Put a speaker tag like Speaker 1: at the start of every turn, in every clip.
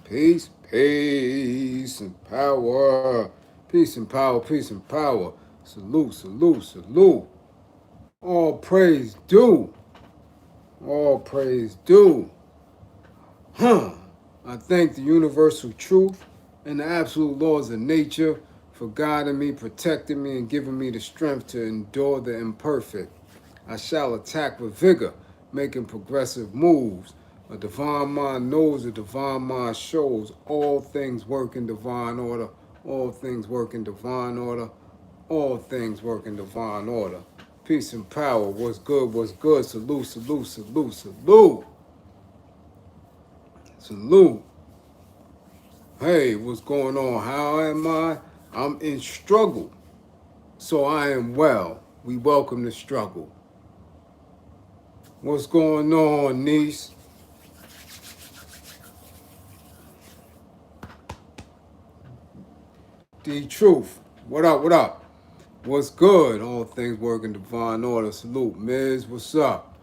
Speaker 1: Peace, peace, and power. Peace and power, peace and power. Salute, salute, salute. All praise due. All praise due. Huh. I thank the universal truth and the absolute laws of nature for guiding me, protecting me, and giving me the strength to endure the imperfect. I shall attack with vigor, making progressive moves. A divine mind knows, a divine mind shows. All things work in divine order. All things work in divine order. All things work in divine order. Peace and power. What's good? What's good? Salute, salute, salute, salute. Salute. Hey, what's going on? How am I? I'm in struggle. So I am well. We welcome the struggle. What's going on, niece? The truth. What up? What up? What's good? All things work in divine order. Salute. Miz, what's up?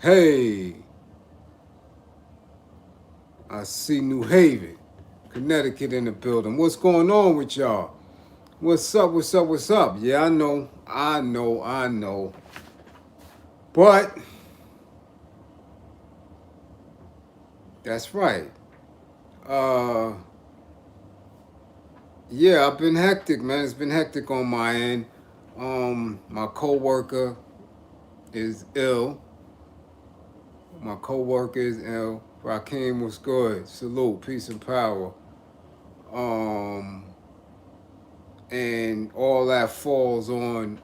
Speaker 1: Hey. I see New Haven, Connecticut in the building. What's going on with y'all? What's up? What's up? What's up? Yeah, I know. But that's right. Yeah, I've been hectic, man. It's been hectic on my end. My coworker is ill. My coworker is ill. Rakim was good. Salute, peace and power. And all that falls on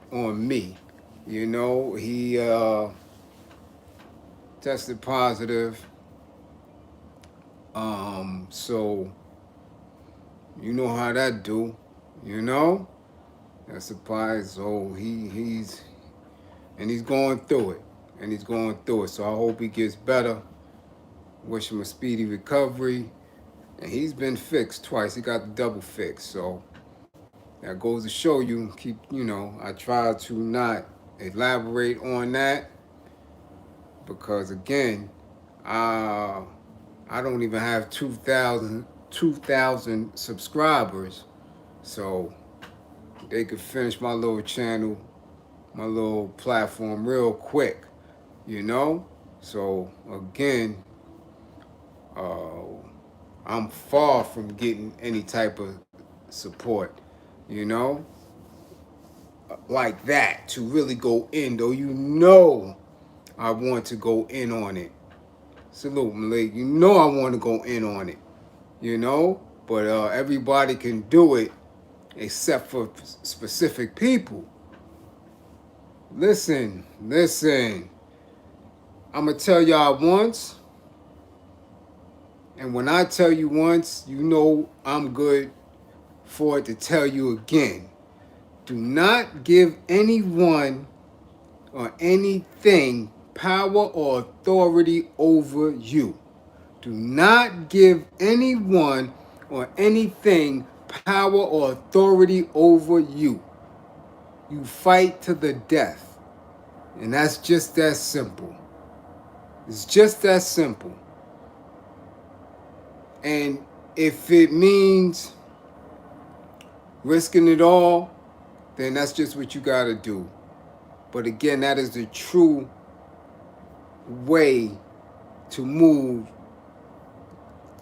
Speaker 1: me. You know, he tested positive. So you know how that do, you know? That's surprise. So he's going through it. And he's going through it. So I hope he gets better. Wish him a speedy recovery. And he's been fixed twice. He got the double fix. So that goes to show you, I try to not elaborate on that. Because again, I don't even have 2,000 subscribers. So they could finish my little channel, my little platform real quick, you know? So again, I'm far from getting any type of support, you know? Like that, to really go in, though you know I want to go in on it. Salute, Malik. You know I want to go in on it, you know? But everybody can do it except for specific people. Listen. I'm going to tell y'all once. And when I tell you once, you know I'm good for it to tell you again. Do not give anyone or anything power or authority over you. Do not give anyone or anything power or authority over you. You fight to the death. And that's just that simple. It's just that simple. And if it means risking it all, then that's just what you got to do. But again, that is the true way to move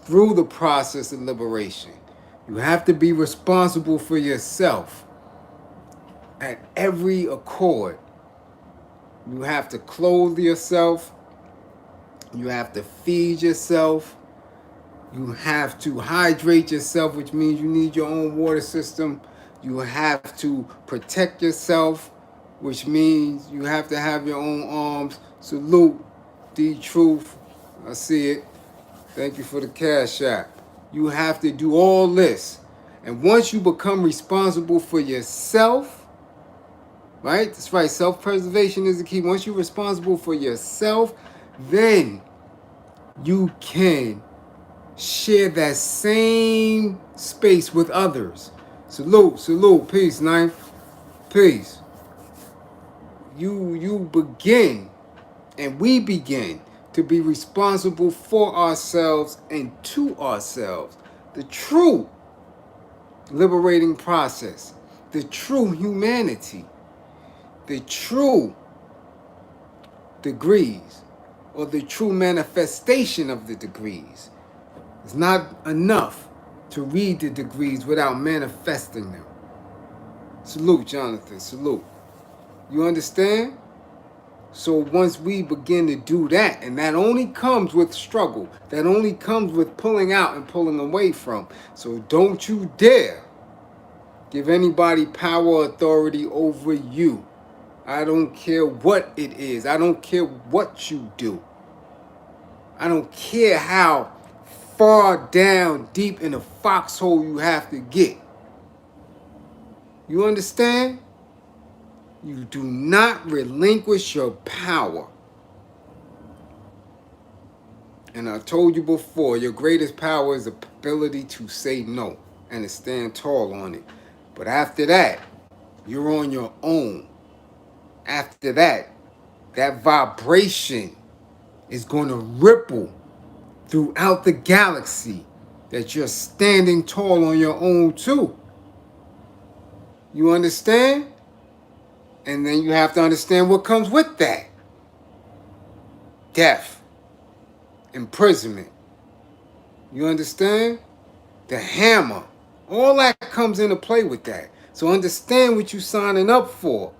Speaker 1: through the process of liberation. You have to be responsible for yourself at every accord. You have to clothe yourself. You have to feed yourself. You have to hydrate yourself, which means you need your own water system. You have to protect yourself, which means you have to have your own arms. Salute, the truth. I see it. Thank you for the cash app. You have to do all this. And once you become responsible for yourself, right? That's right. Self-preservation is the key. Once you're responsible for yourself, then you can share that same space with others. Salute, peace, knife, peace. You begin, and we begin to be responsible for ourselves and to ourselves. The true liberating process, the true humanity, the true degrees, or the true manifestation of the degrees. It's not enough to read the degrees without manifesting them. Salute, Jonathan, salute. You understand? So once we begin to do that, and that only comes with struggle, that only comes with pulling out and pulling away from. So don't you dare give anybody power or authority over you. I don't care what it is. I don't care what you do. I don't care how far down deep in the foxhole you have to get. You understand? You do not relinquish your power. And I told you before, your greatest power is the ability to say no and to stand tall on it. But after that, you're on your own. After that, that vibration is going to ripple throughout the galaxy that you're standing tall on your own too. You understand? And then you have to understand what comes with that. Death. Imprisonment. You understand? The hammer. All that comes into play with that. So understand what you're signing up for.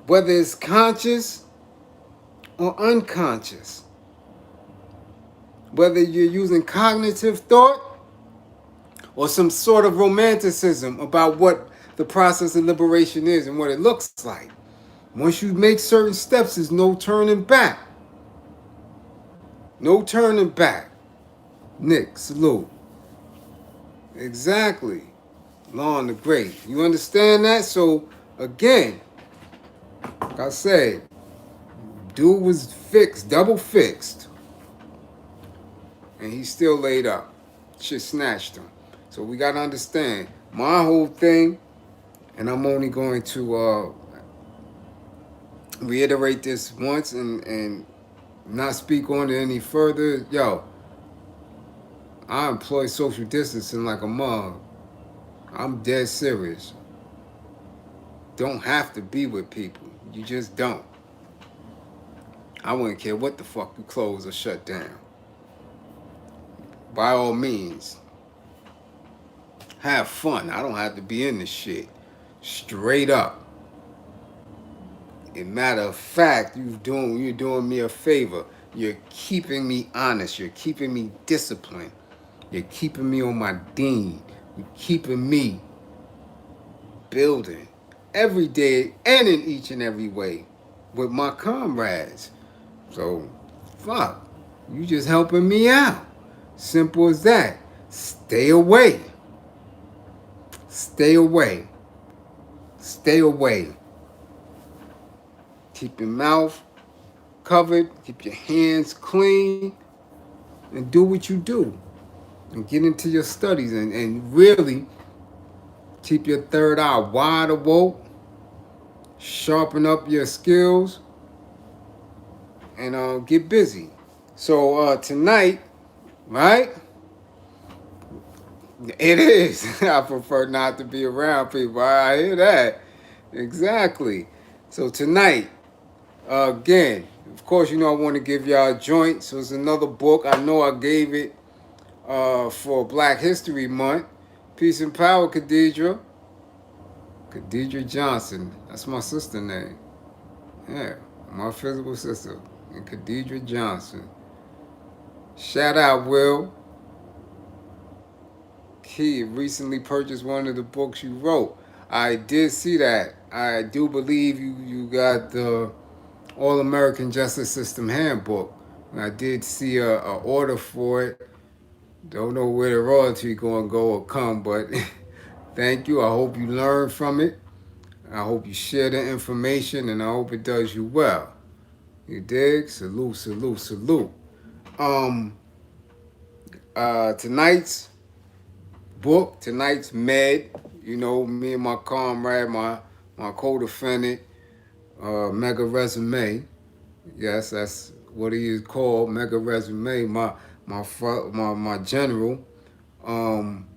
Speaker 1: Whether it's conscious or unconscious. Whether you're using cognitive thought or some sort of romanticism about what the process of liberation is and what it looks like. Once you make certain steps, there's no turning back. No turning back. Nick, salute. Exactly. Law the Great. You understand that? So, again, like I said, dude was fixed, double fixed. And he's still laid up. Shit snatched him. So we got to understand, my whole thing, and I'm only going to reiterate this once and not speak on it any further. Yo, I employ social distancing like a mug. I'm dead serious. Don't have to be with people. You just don't. I wouldn't care what the fuck you close or shut down. By all means, have fun. I don't have to be in this shit. Straight up. As a matter of fact, you're doing me a favor. You're keeping me honest. You're keeping me disciplined. You're keeping me on my dean. You're keeping me building every day and in each and every way with my comrades. So, fuck. You just helping me out. Simple as that. Stay away. Stay away. Stay away. Keep your mouth covered. Keep your hands clean. And do what you do. And get into your studies. And really keep your third eye wide awoke. Sharpen up your skills. And get busy. So tonight, right? It is. I prefer not to be around people. I hear that. Exactly. So tonight, again, of course, you know I want to give y'all a joint. So it's another book. I know I gave it for Black History Month. Peace and Power, Khadidra. Khadidra Johnson. That's my sister name. Yeah, my physical sister. And Khadidra Johnson. Shout out, Will. Key recently purchased one of the books you wrote. I did see that. I do believe you got the All-American Justice System Handbook. I did see a order for it. Don't know where the royalty going to go or come, but thank you. I hope you learn from it. I hope you share the information, and I hope it does you well. You dig? Salute, salute, salute. Tonight's book, tonight's med, you know, me and my comrade, my co-defendant, Mega Resume. Yes, that's what he is called, Mega Resume, my general, um,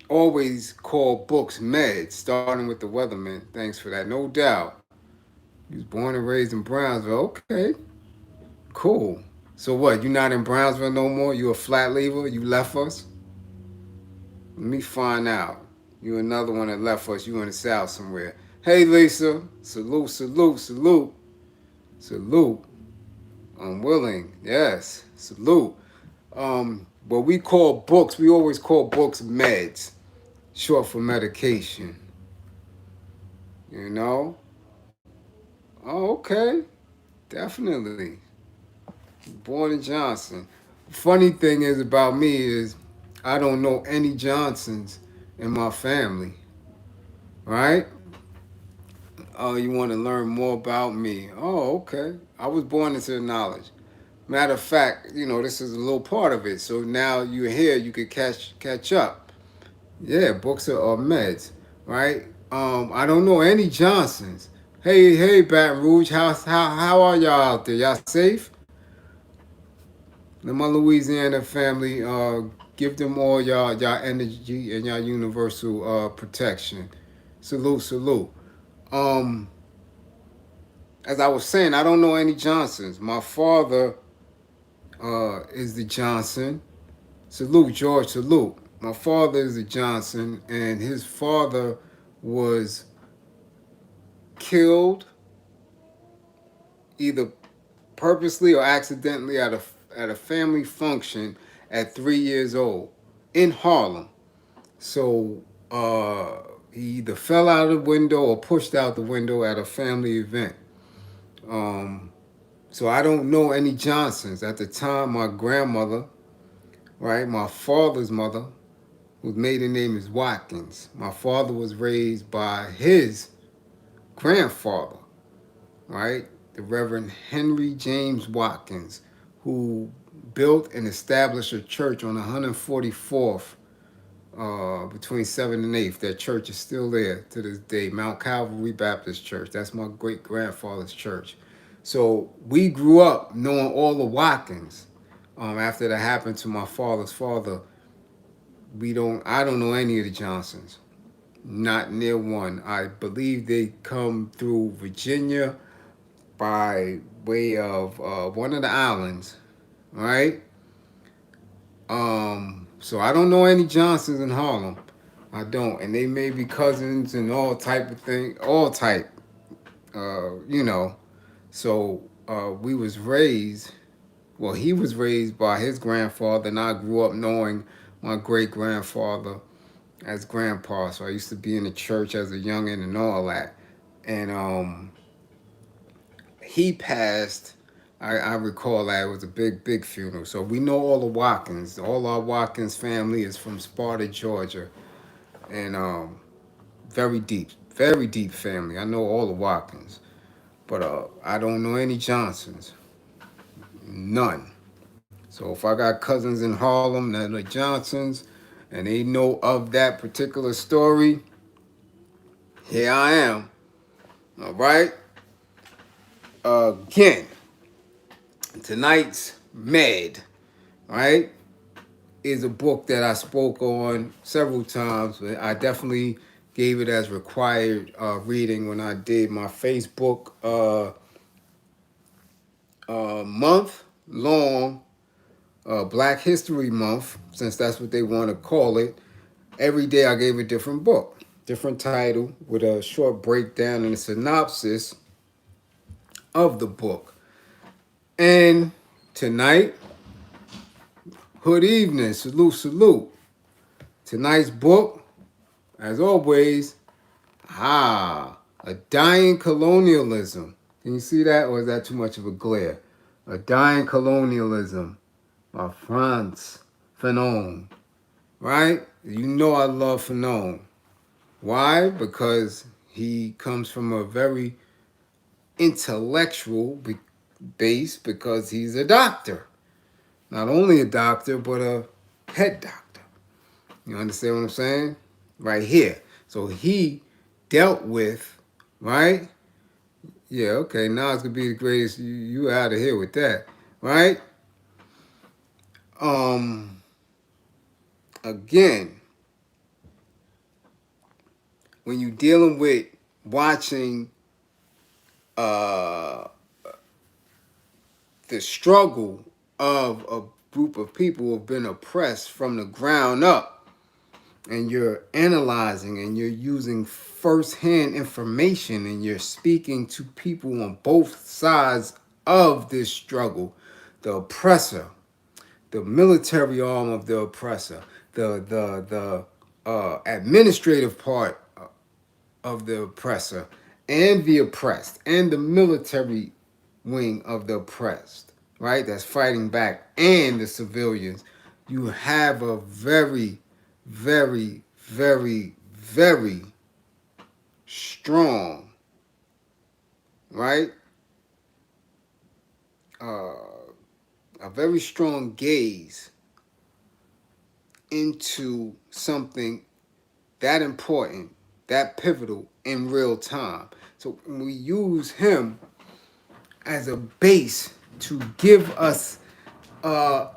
Speaker 1: always called books meds, starting with the Weatherman. Thanks for that. No doubt. He was born and raised in Brownsville. Okay, cool. So what? You not in Brownsville no more? You a flat lever? You left us? Let me find out. You another one that left us. You in the South somewhere. Hey Lisa. Salute, salute, salute. Salute. Unwilling. Yes. Salute. But we call books, we always call books meds, short for medication. You know? Oh, okay. Definitely. Born in Johnson. Funny thing is about me is I don't know any Johnsons in my family. Right? Oh, you want to learn more about me? Oh, okay. I was born into the knowledge. Matter of fact, this is a little part of it. So now you're here, you could catch up. Yeah, books are meds, right? I don't know any Johnsons. Hey, Baton Rouge, how are y'all out there? Y'all safe? My Louisiana family, give them all y'all energy and y'all universal protection. Salute, salute. Um, as I was saying, I don't know any Johnsons. My father is the Johnson. Salute, George, salute. My father is a Johnson, and his father was killed either purposely or accidentally at a family function at 3 years old in Harlem. So he either fell out of the window or pushed out the window at a family event. Um, so I don't know any Johnsons. At the time, my grandmother, right, my father's mother, whose maiden name is Watkins. My father was raised by his grandfather, right? The Reverend Henry James Watkins, who built and established a church on 144th between 7th and 8th. That church is still there to this day, Mount Calvary Baptist Church. That's my great-grandfather's church. So we grew up knowing all the Watkins. After that happened to my father's father, I don't know any of the Johnsons. Not near one. I believe they come through Virginia by way of one of the islands, right? So I don't know any Johnsons in Harlem. I don't, and they may be cousins and all type of thing, all type, you know. So we was raised. Well, he was raised by his grandfather, and I grew up knowing my great grandfather as grandpa. So I used to be in the church as a youngin' and all that. And he passed. I recall that it was a big funeral. So we know all the Watkins. All our Watkins family is from Sparta, Georgia, and very deep family. I know all the Watkins, but I don't know any Johnsons. None. So if I got cousins in Harlem that are Johnsons, and they know of that particular story, here I am. All right. Again, tonight's Med, right, is a book that I spoke on several times. I definitely gave it as required reading when I did my Facebook month long Black History Month, since that's what they want to call it. Every day I gave a different book, different title, with a short breakdown and a synopsis of the book. And tonight, good evening, salute, salute. Tonight's book, as always, A Dying Colonialism. Can you see that, or is that too much of a glare? A Dying Colonialism by Frantz Fanon, right? You know I love Fanon. Why? Because he comes from a very intellectual base, because he's a doctor. Not only a doctor, but a head doctor. You understand what I'm saying? Right here. So he dealt with, right? Yeah, okay. Nas could be the greatest. You out of here with that, right? Um, Again, when you're dealing with watching uh the struggle of a group of people who have been oppressed from the ground up, and you're analyzing and you're using firsthand information and you're speaking to people on both sides of this struggle, the oppressor, the military arm of the oppressor, the administrative part of the oppressor, and the oppressed, and the military wing of the oppressed, right? That's fighting back, and the civilians. You have a very, very, very, very strong, right? Uh, a very strong gaze into something that important, that pivotal in real time. So we use him as a base to give us uh,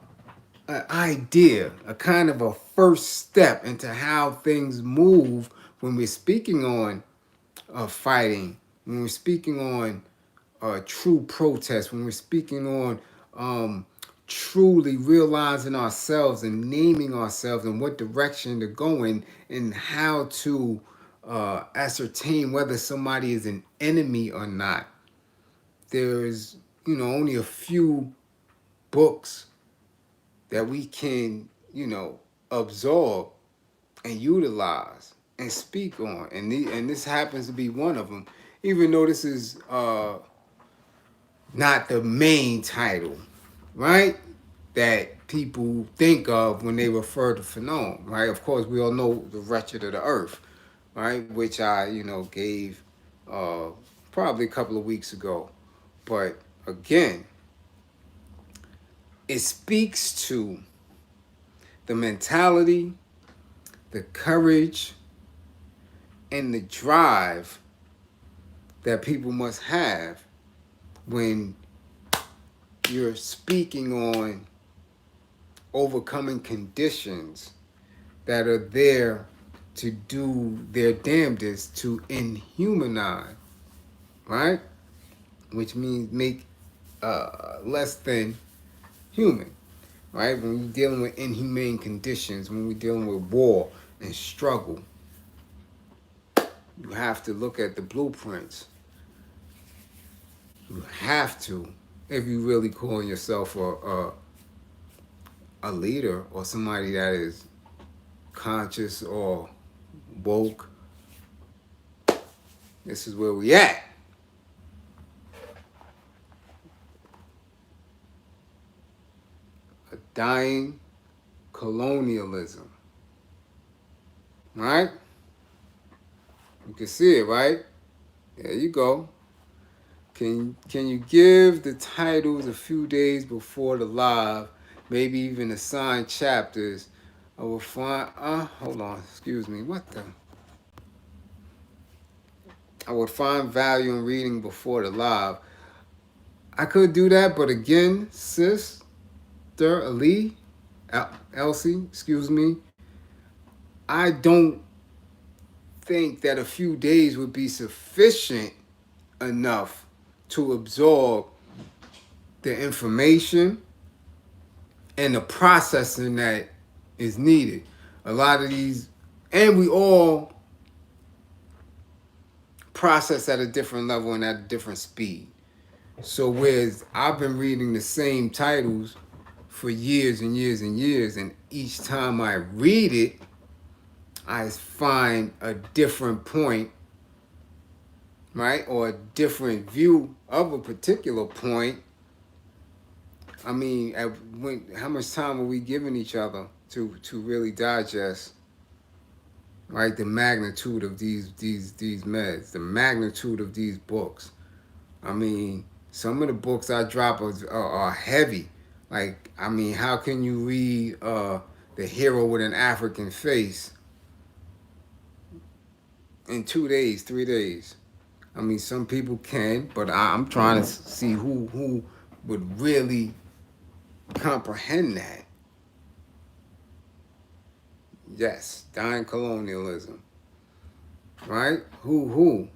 Speaker 1: an idea, a kind of a first step into how things move when we're speaking on fighting, when we're speaking on true protest, when we're speaking on truly realizing ourselves and naming ourselves and what direction to go in, and how to ascertain whether somebody is an enemy or not. There's, only a few books that we can, absorb and utilize and speak on, and this happens to be one of them. Even though this is not the main title, right? That people think of when they refer to Phenom, right? Of course, we all know the Wretched of the Earth, right? Which I, gave uh, probably a couple of weeks ago. But again, it speaks to the mentality, the courage, and the drive that people must have when you're speaking on overcoming conditions that are there to do their damnedest to inhumanize, right? Which means make less than human, right? When we're dealing with inhumane conditions, when we're dealing with war and struggle, you have to look at the blueprints. You have to, if you really calling yourself a leader or somebody that is conscious or woke. This is where we at. A dying colonialism. Right? You can see it, right? There you go. Can you give the titles a few days before the live, maybe even assign chapters? I will find hold on, excuse me. What the? I would find value in reading before the live. I could do that, but again, Sister Ali, Elsie, excuse me, I don't think that a few days would be sufficient enough to absorb the information and the processing that is needed. A lot of these, and we all process at a different level and at a different speed. So whereas I've been reading the same titles for years and years and years, and each time I read it, I find a different point, right? Or a different view of a particular point. I mean, how much time are we giving each other to really digest, right? The magnitude of these meds, the magnitude of these books. I mean, some of the books I drop are heavy. Like, I mean, how can you read The Hero with an African Face in 2 days, 3 days? I mean, some people can, but I'm trying to see who would really comprehend that. Yes, dying colonialism, right? Who?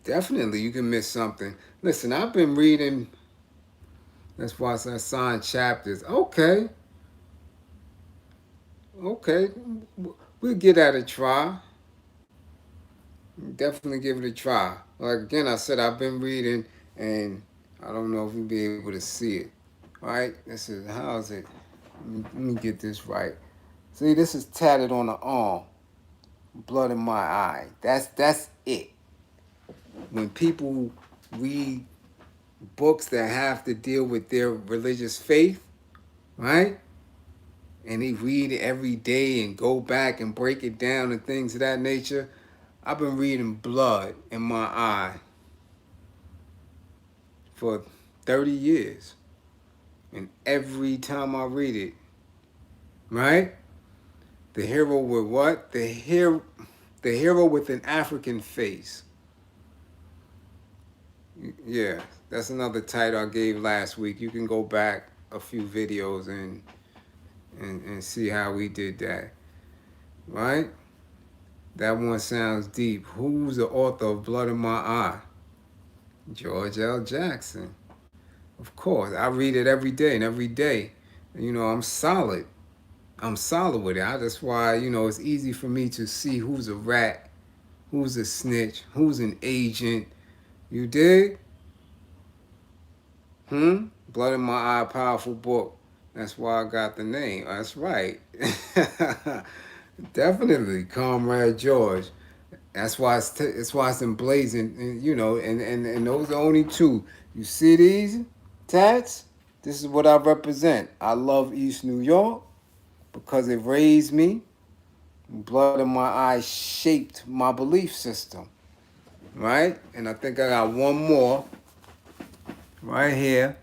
Speaker 1: Definitely, you can miss something. Listen, I've been reading. That's why I signed chapters. Okay, okay, we'll get at a try. Definitely give it a try. Like again, I said I've been reading, and I don't know if we'll be able to see it. Right? This is how is it? Let me get this right. See, this is tatted on the arm. Blood in my eye. That's it. When people read books that have to deal with their religious faith, right? And they read it every day and go back and break it down and things of that nature. I've been reading Blood in My Eye for 30 years. And every time I read it, right? The hero with what? The hero with an African face. Yeah, that's another title I gave last week. You can go back a few videos and see how we did that. Right? That one sounds deep. Who's the author of Blood in My Eye? George L. Jackson. Of course. I read it every day and every day. I'm solid. I'm solid with it. That's why, it's easy for me to see who's a rat, who's a snitch, who's an agent. You dig? Blood in My Eye, powerful book. That's why I got the name. That's right. Definitely, Comrade George. That's why it's emblazoned, and those are only two. You see these tats? This is what I represent. I love East New York because it raised me. Blood in my eyes shaped my belief system, right? And I think I got one more right here.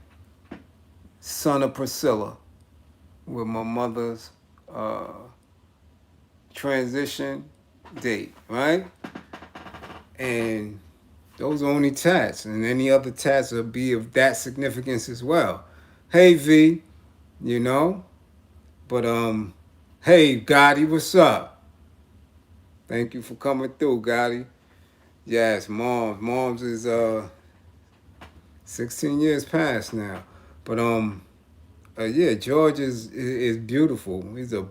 Speaker 1: Son of Priscilla, with my mother's uh, transition date, right? And those are only tats, and any other tats will be of that significance as well. Hey V, you know, but hey Gotti, what's up? Thank you for coming through, Gotti. Yes, mom's is 16 years past now, but yeah, George is beautiful. He's a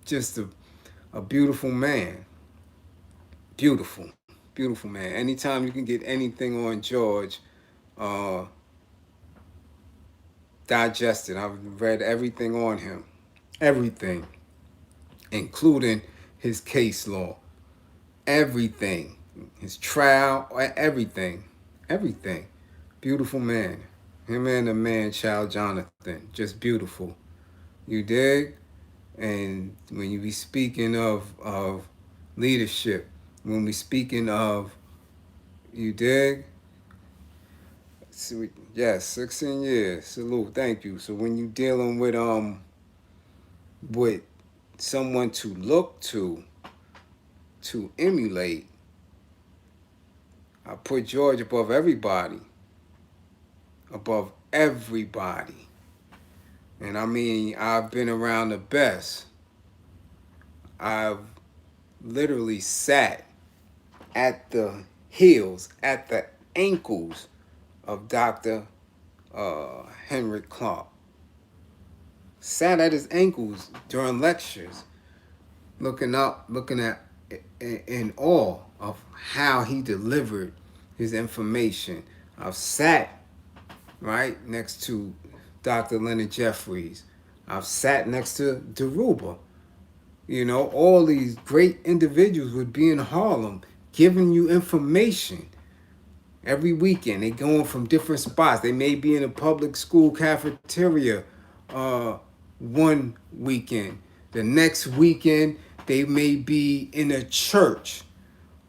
Speaker 1: just a beautiful man. Beautiful man. Anytime you can get anything on George, uh, digested. I've read everything on him, everything, including his case law, everything, his trial, everything. Beautiful man. Him and the man child Jonathan, just beautiful. You dig? And when you be speaking of leadership, when we speaking of, you dig? So, yes, 16 years. Salute. Thank you. So when you dealing with someone to look to emulate, I put George above everybody. Above everybody. And I mean, I've been around the best. I've literally sat at the heels, at the ankles of Dr. Henrik Clark. Sat at his ankles during lectures, looking up, looking at in awe of how he delivered his information. I've sat right next to Dr. Leonard Jeffries. I've sat next to Deruba. All these great individuals would be in Harlem giving you information every weekend. They going from different spots. They may be in a public school cafeteria one weekend. The next weekend, they may be in a church.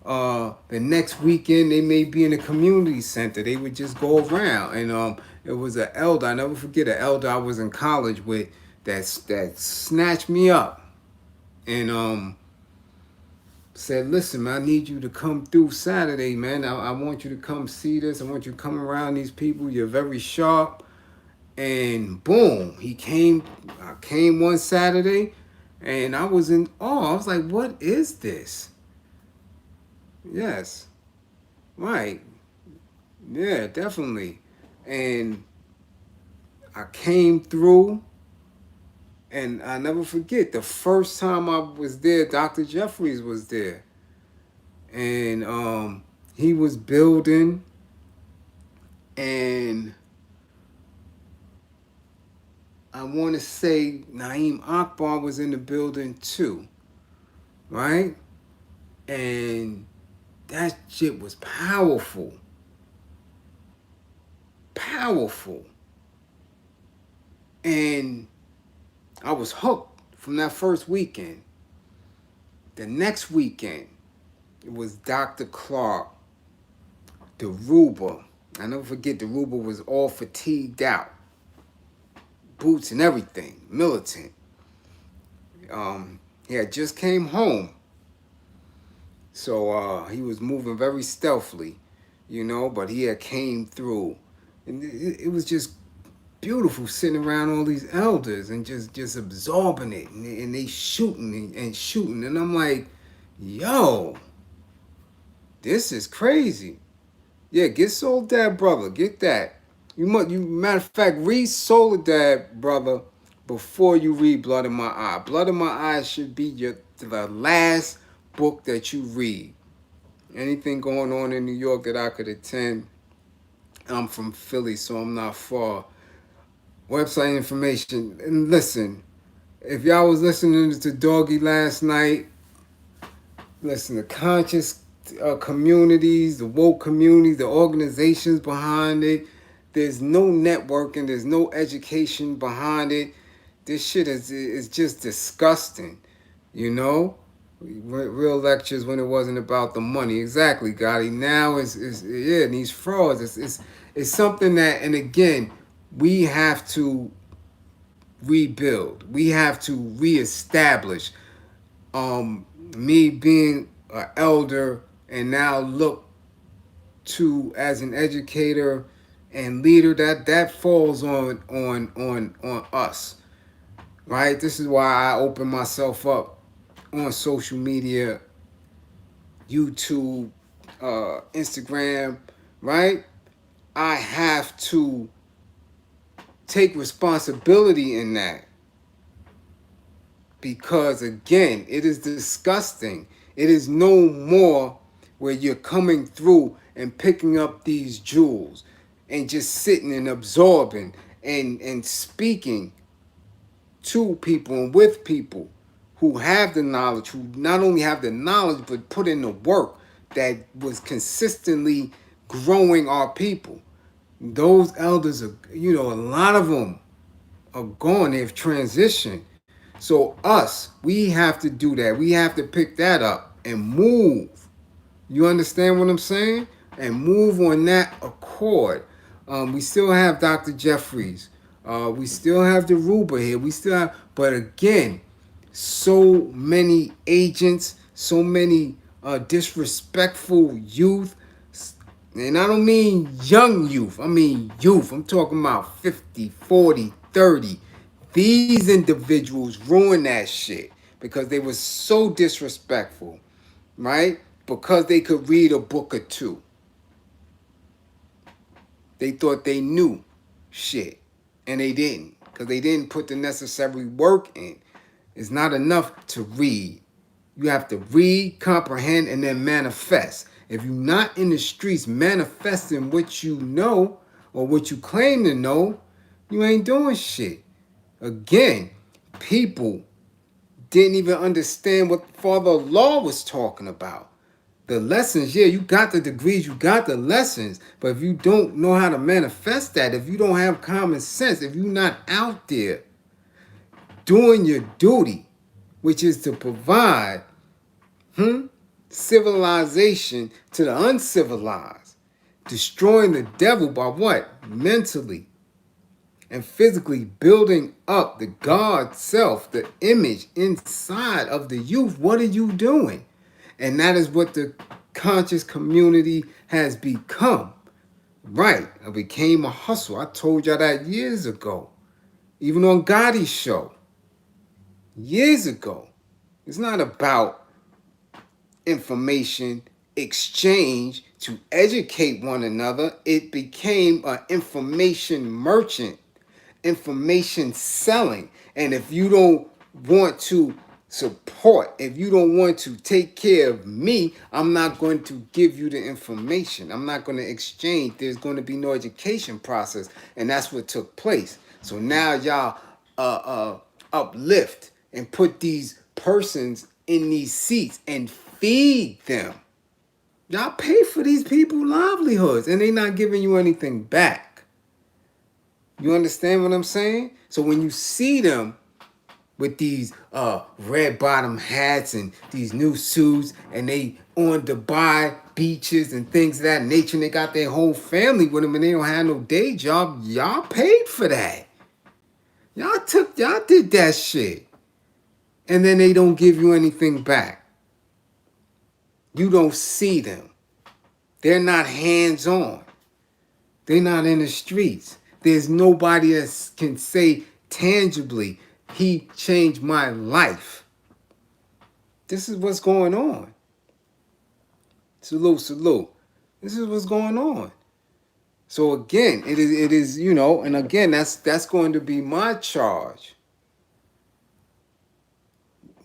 Speaker 1: The next weekend, they may be in a community center. They would just go around. And it was an elder. I never forget an elder I was in college with that snatched me up and said, listen, man, I need you to come through Saturday, man. I want you to come see this. I want you to come around these people. You're very sharp. And boom, he came. I came one Saturday, and I was in awe. I was like, what is this? Yes. Right. Yeah, definitely. And I came through, and I never forget the first time I was there, Dr. Jeffries was there. And he was building, and I want to say Naeem Akbar was in the building too, right? And that shit was powerful. Powerful. And I was hooked from that first weekend. The next weekend, it was Dr. Clark, the Ruba. I never forget, the Ruba was all fatigued out. Boots and everything, militant. He had just came home. So he was moving very stealthily, but he had came through. And it was just beautiful sitting around all these elders and just absorbing it. And they shooting and shooting. And I'm like, yo, this is crazy. Yeah, get Soledad, brother. Get that. Matter of fact, read Soledad, brother, before you read Blood in My Eye. Blood in My Eye should be the last book that you read. Anything going on in New York that I could attend. I'm from Philly, so I'm not far. Website information. And listen, if y'all was listening to Doggy last night, listen, the conscious communities, the woke communities, the organizations behind it, there's no networking, there's no education behind it. This shit is just disgusting, Real lectures when it wasn't about the money. Exactly, Gotti. Now and these frauds. It's something that, and again, we have to rebuild. We have to reestablish. Me being an elder and now look to as an educator and leader, that falls on us, right? This is why I open myself up on social media, YouTube, Instagram, right? I have to take responsibility in that. Because again, it is disgusting. It is no more where you're coming through and picking up these jewels and just sitting and absorbing and speaking to people and with people who have the knowledge, who not only have the knowledge, but put in the work that was consistently growing our people. Those elders are, a lot of them are gone. They've transitioned. So we have to do that. We have to pick that up and move. You understand what I'm saying? And move on that accord. We still have Dr. Jeffries. We still have the Ruba here. But again, so many agents, so many disrespectful youth. And I don't mean young youth. I mean youth. I'm talking about 50, 40, 30. These individuals ruined that shit because they were so disrespectful, right? Because they could read a book or two. They thought they knew shit, and they didn't, because they didn't put the necessary work in. It's not enough to read. You have to read, comprehend, and then manifest. If you're not in the streets manifesting what you know or what you claim to know, you ain't doing shit. Again, people didn't even understand what Father Law was talking about. The lessons, yeah, you got the degrees, you got the lessons, but if you don't know how to manifest that, if you don't have common sense, if you're not out there doing your duty, which is to provide civilization to the uncivilized, destroying the devil by what? Mentally and physically building up the God self, the image inside of the youth. What are you doing? And that is what the conscious community has become. Right. It became a hustle. I told y'all that years ago. Even on Gotti's show. Years ago. It's not about information exchange to educate one another. It became an information merchant, information selling. And if you don't want to support, if you don't want to take care of me, I'm not going to give you the information. I'm not going to exchange. There's going to be no education process. And that's what took place. So now y'all uplift and put these persons in these seats and feed them. Y'all pay for these people's livelihoods and they not giving you anything back. You understand what I'm saying? So when you see them with these red bottom hats and these new suits and they on Dubai beaches and things of that nature and they got their whole family with them and they don't have no day job, y'all paid for that. Y'all did that shit. And then they don't give you anything back. You don't see them. They're not hands-on. They're not in the streets. There's nobody that can say tangibly, he changed my life. This is what's going on. Salute, salute. This is what's going on. So again, it is, you know, and again, that's going to be my charge.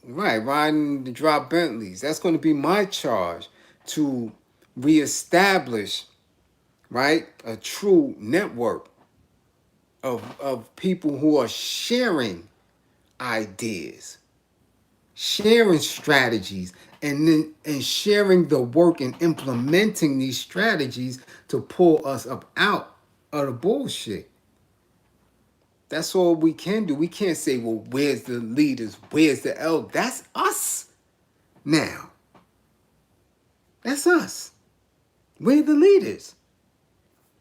Speaker 1: Right, riding the drop Bentleys. That's going to be my charge to reestablish, right, a true network of people who are sharing ideas, sharing strategies, and sharing the work and implementing these strategies to pull us up out of the bullshit. That's all we can do. We can't say, well, where's the leaders? Where's the elders? That's us now. That's us. We're the leaders.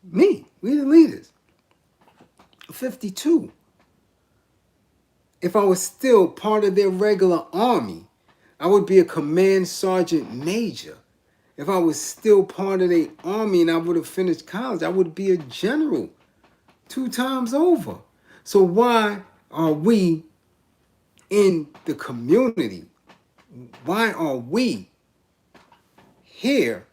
Speaker 1: Me. We're the leaders. 52. If I was still part of their regular army, I would be a command sergeant major. If I was still part of their army and I would have finished college, I would be a general 2 times over. So why are we in the community? Why are we here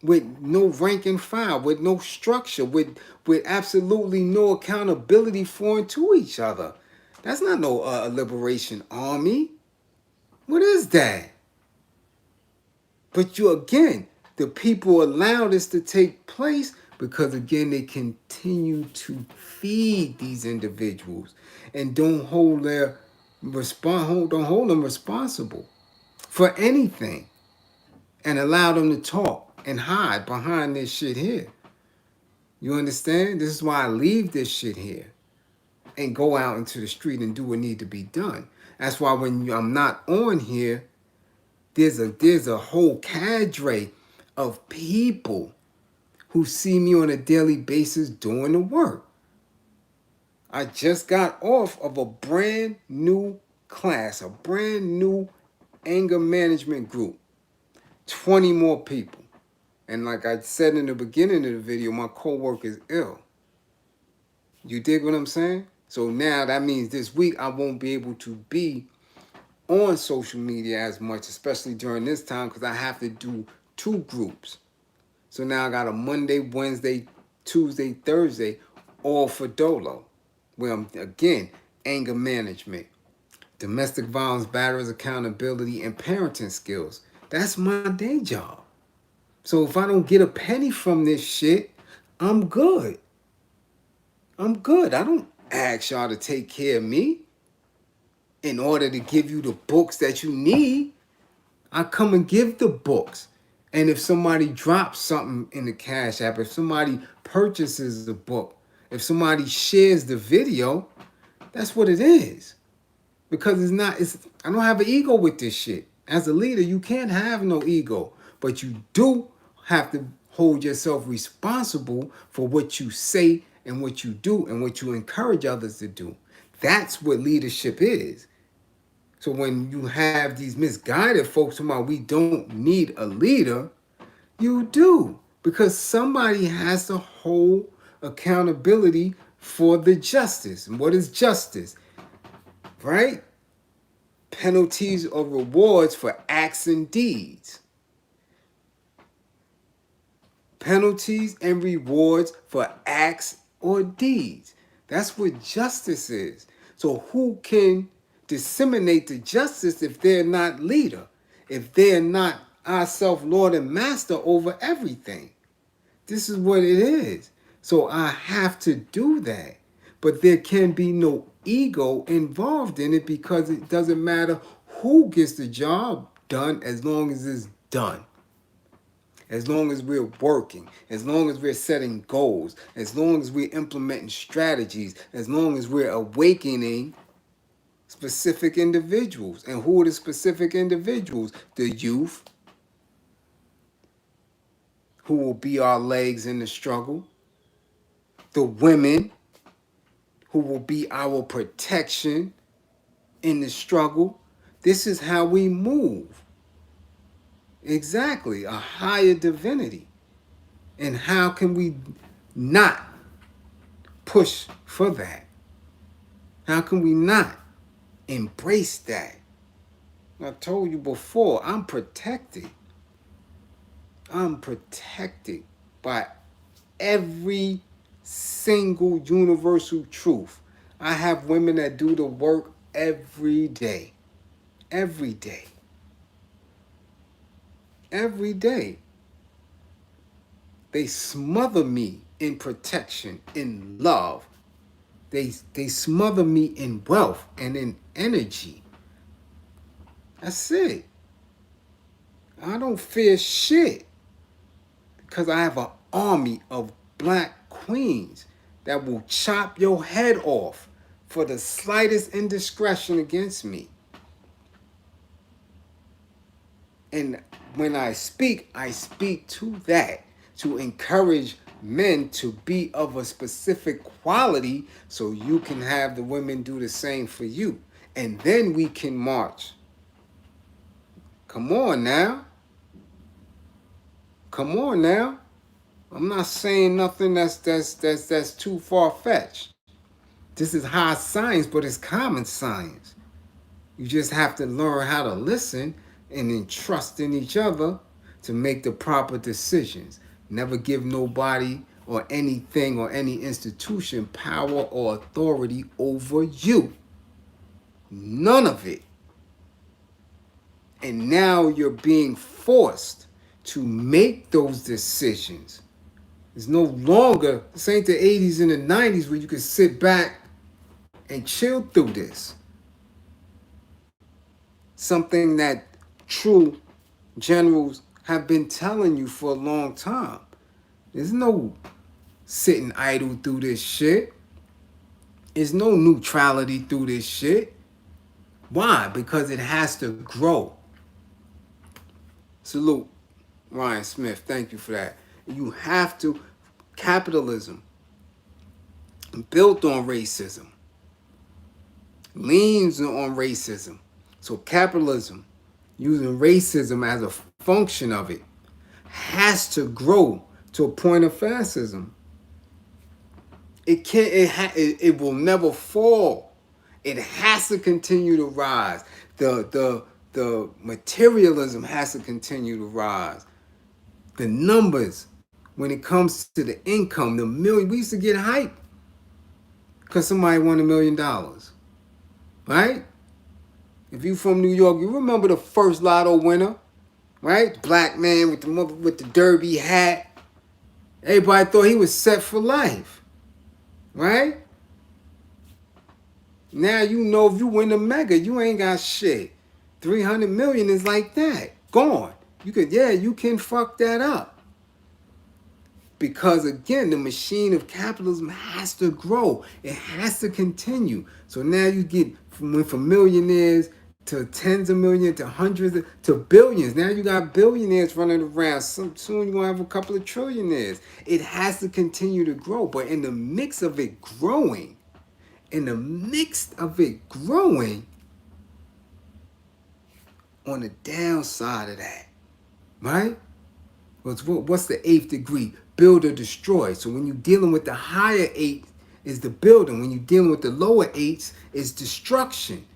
Speaker 1: with no rank and file, with no structure, with absolutely no accountability for and to each other? That's not no liberation army. What is that? But the people allow this to take place because again, they continue to feed these individuals and don't hold them responsible for anything and allow them to talk and hide behind this shit here. You understand? This is why I leave this shit here and go out into the street and do what need to be done. That's why when I'm not on here, there's a whole cadre of people who see me on a daily basis doing the work. I just got off of a brand new class, a brand new anger management group. 20 more people. And like I said in the beginning of the video, my coworker is ill. You dig what I'm saying? So now that means this week I won't be able to be on social media as much, especially during this time, because I have to do 2 groups. So now I got a Monday, Wednesday, Tuesday, Thursday, all for Dolo, where I'm, again, anger management, domestic violence, batterers, accountability, and parenting skills. That's my day job. So if I don't get a penny from this shit, I'm good. I'm good. I don't ask y'all to take care of me in order to give you the books that you need. I come and give the books. And if somebody drops something in the Cash App, if somebody purchases the book, if somebody shares the video, that's what it is. Because I don't have an ego with this shit. As a leader, you can't have no ego. But you do have to hold yourself responsible for what you say and what you do and what you encourage others to do. That's what leadership is. So when you have these misguided folks talking about we don't need a leader, you do. Because somebody has to hold accountability for the justice. And what is justice? Right? Penalties or rewards for acts and deeds. Penalties and rewards for acts or deeds. That's what justice is. So who can disseminate the justice if they're not leader? If they're not our self-lord and master over everything? This is what it is. So I have to do that. But there can be no ego involved in it because it doesn't matter who gets the job done as long as it's done. As long as we're working, as long as we're setting goals, as long as we're implementing strategies, as long as we're awakening specific individuals. And who are the specific individuals? The youth, who will be our legs in the struggle. The women, who will be our protection in the struggle. This is how we move. Exactly, a higher divinity. And how can we not push for that? How can we not embrace that? I told you before, I'm protected. I'm protected by every single universal truth. I have women that do the work every day. Every day. Every day. They smother me in protection, in love. They smother me in wealth and in energy. That's it. I don't fear shit because I have an army of black queens that will chop your head off for the slightest indiscretion against me. And when I speak to that, to encourage men to be of a specific quality so you can have the women do the same for you. And then we can march. Come on now. Come on now. I'm not saying nothing that's too far-fetched. This is high science, but it's common science. You just have to learn how to listen and then trust in each other to make the proper decisions. Never give nobody or anything or any institution power or authority over you. None of it. And now you're being forced to make those decisions. It's no longer, this ain't the 80s and the 90s where you could sit back and chill through this. Something that true generals have been telling you for a long time. There's no sitting idle through this shit. There's no neutrality through this shit. Why? Because it has to grow. Salute, Ryan Smith. Thank you for that. You have to. Capitalism, built on racism, leans on racism. So capitalism, using racism as a function of it, has to grow to a point of fascism. It can't. It will never fall. It has to continue to rise. The materialism has to continue to rise. The numbers, when it comes to the income, the million, we used to get hyped because somebody won $1 million, right? If you from New York, you remember the first lotto winner, right? Black man with the derby hat. Everybody thought he was set for life, right? Now you know if you win the mega, you ain't got shit. 300 million is like that, gone. You can fuck that up. Because again, the machine of capitalism has to grow. It has to continue. So now you get from millionaires to tens of millions to hundreds to billions. Now you got billionaires running around. Soon you're going to have a couple of trillionaires. It has to continue to grow. But in the mix of it growing, on the downside of that, right? What's the eighth degree? Build or destroy. So when you're dealing with the higher eight is the building. When you're dealing with the lower eights is destruction.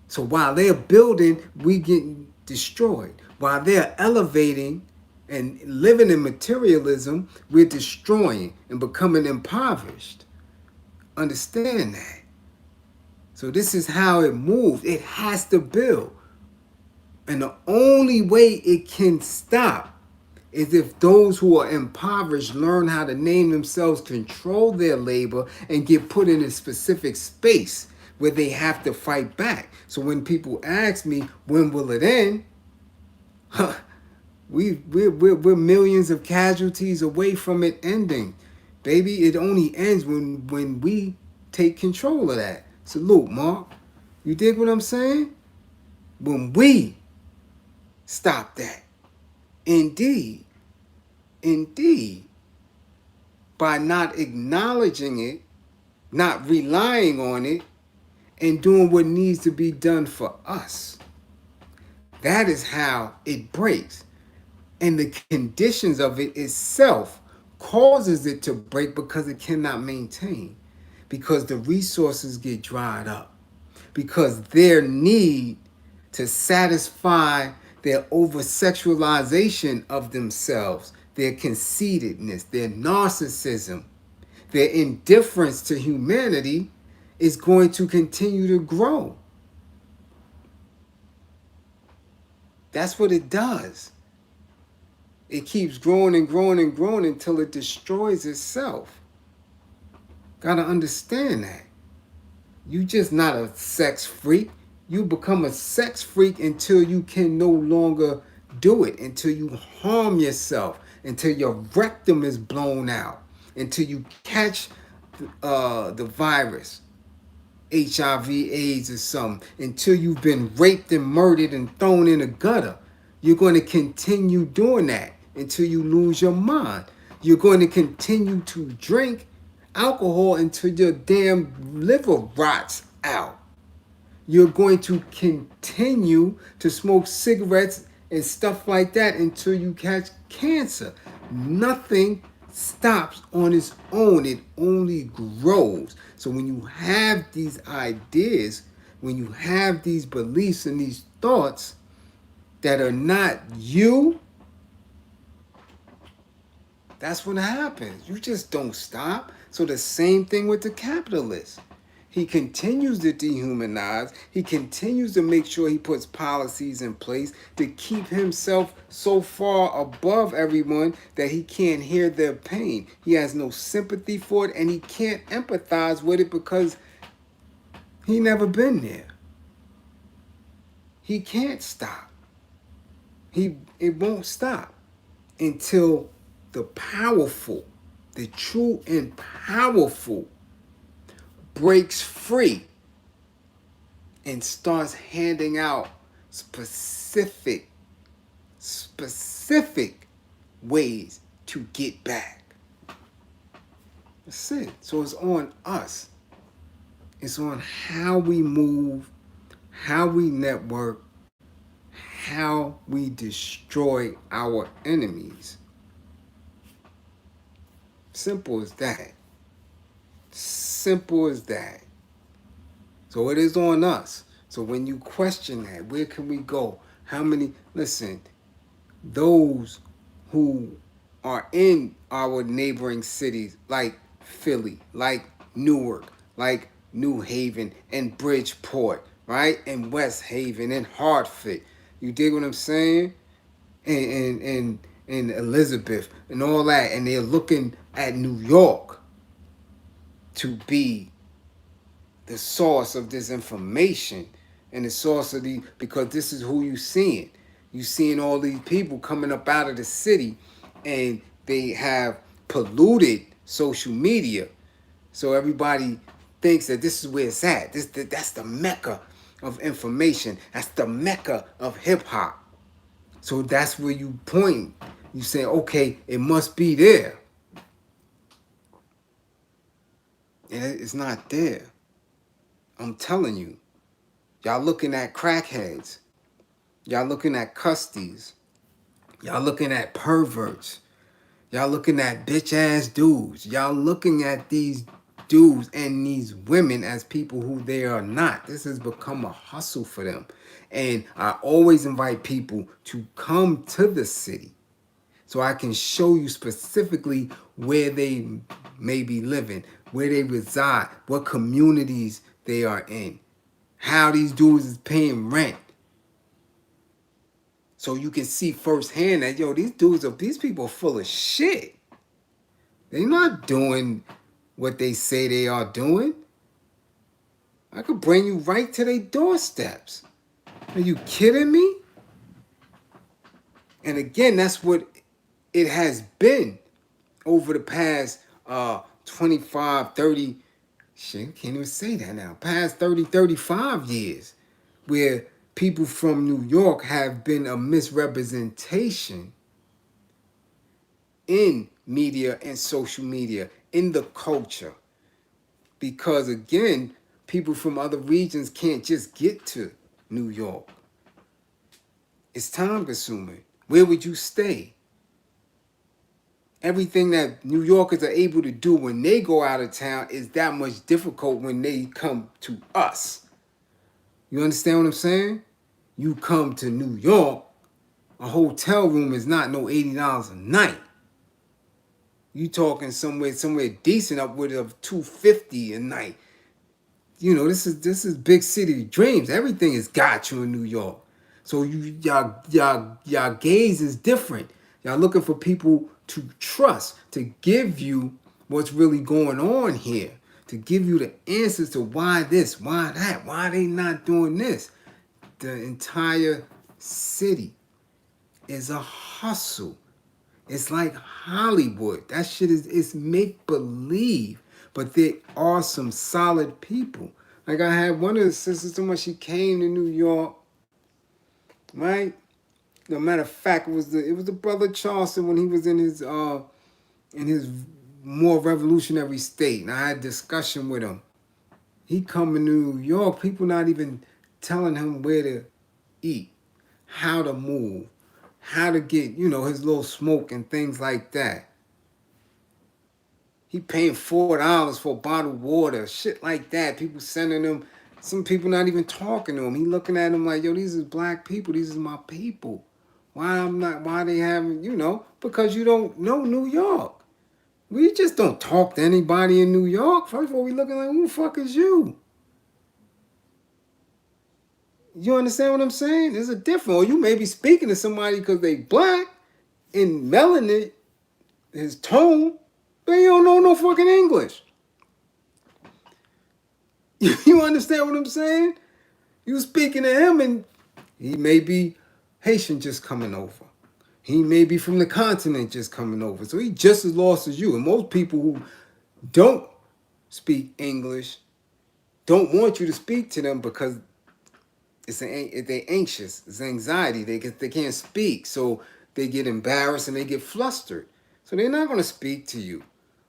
Speaker 1: So while they're building, we getting destroyed. While they're elevating and living in materialism, we're destroying and becoming impoverished. Understand that. So this is how it moves. It has to build. And the only way it can stop is if those who are impoverished learn how to name themselves, control their labor, and get put in a specific space where they have to fight back. So when people ask me, when will it end? We're millions of casualties away from it ending. Baby, it only ends when we take control of that. Salute, Mark. You dig what I'm saying? When we stop that. Indeed. Indeed. By not acknowledging it, not relying on it, and doing what needs to be done for us. That is how it breaks. And the conditions of it itself causes it to break because it cannot maintain. Because the resources get dried up. Because their need to satisfy their over-sexualization of themselves, their conceitedness, their narcissism, their indifference to humanity is going to continue to grow. That's what it does. It keeps growing and growing and growing until it destroys itself. Gotta understand that. You just not a sex freak. You become a sex freak until you can no longer do it, until you harm yourself, until your rectum is blown out, until you catch the virus, HIV, AIDS, or something, until you've been raped and murdered and thrown in a gutter. You're going to continue doing that until you lose your mind. You're going to continue to drink alcohol until your damn liver rots out. You're going to continue to smoke cigarettes and stuff like that until you catch cancer. Nothing stops on its own. It only grows. So when you have these ideas, when you have these beliefs and these thoughts that are not you, that's what happens. You just don't stop. So the same thing with the capitalist. He continues to dehumanize. He continues to make sure he puts policies in place to keep himself so far above everyone that he can't hear their pain. He has no sympathy for it and he can't empathize with it because he never been there. He can't stop. It won't stop until the powerful, the true and powerful breaks free and starts handing out specific ways to get back. That's it. So it's on us. It's on how we move, how we network, how we destroy our enemies. Simple as that. Simple as that. So it is on us. So when you question that, where can we go? How many? Listen, those who are in our neighboring cities like Philly, like Newark, like New Haven, and Bridgeport, right? And West Haven, and Hartford. You dig what I'm saying? And Elizabeth, and all that. And they're looking at New York to be the source of this information and the source of because this is who you seeing. You seeing all these people coming up out of the city and they have polluted social media. So everybody thinks that this is where it's at. That's the mecca of information. That's the mecca of hip hop. So that's where you point. You say, okay, it must be there. And it's not there. I'm telling you. Y'all looking at crackheads. Y'all looking at custies. Y'all looking at perverts. Y'all looking at bitch ass dudes. Y'all looking at these dudes and these women as people who they are not. This has become a hustle for them. And I always invite people to come to the city so I can show you specifically where they may be living, where they reside, what communities they are in, how these dudes is paying rent. So you can see firsthand that, yo, these people are full of shit. They're not doing what they say they are doing. I could bring you right to their doorsteps. Are you kidding me? And again, that's what it has been over the past 25, 30, shit, I can't even say that now, past 30, 35 years, where people from New York have been a misrepresentation in media and social media, in the culture. Because again, people from other regions can't just get to New York. It's time consuming. Where would you stay? Everything that New Yorkers are able to do when they go out of town is that much difficult when they come to us. You understand what I'm saying? You come to New York, a hotel room is not no $80 a night. You talking somewhere decent upward of $250 a night. You know, this is big city dreams. Everything is got you in New York. So y'all gaze is different. Y'all looking for people to trust, to give you what's really going on here, to give you the answers to why this, why that, why they not doing this. The entire city is a hustle. It's like Hollywood. That shit it's make believe. But there are some solid people. Like I had one of the sisters, when she came to New York, right? No matter of fact, it was the brother Charleston when he was in his more revolutionary state. And I had discussion with him. He coming to New York, people not even telling him where to eat, how to move, how to get, his little smoke and things like that. He paying $4 for a bottle of water, shit like that. People sending him, some people not even talking to him. He looking at him like, yo, these is black people. These is my people. Why they haven't, because you don't know New York. We just don't talk to anybody in New York. First of all, we looking like, who the fuck is you? You understand what I'm saying? There's a difference. Or you may be speaking to somebody because they black and melanin, his tone, but you don't know no fucking English. You understand what I'm saying? You speaking to him and he may be Haitian just coming over. He may be from the continent just coming over. So he just as lost as you. And most people who don't speak English don't want you to speak to them because they're anxious. It's anxiety. They can't speak. So they get embarrassed and they get flustered. So they're not going to speak to you.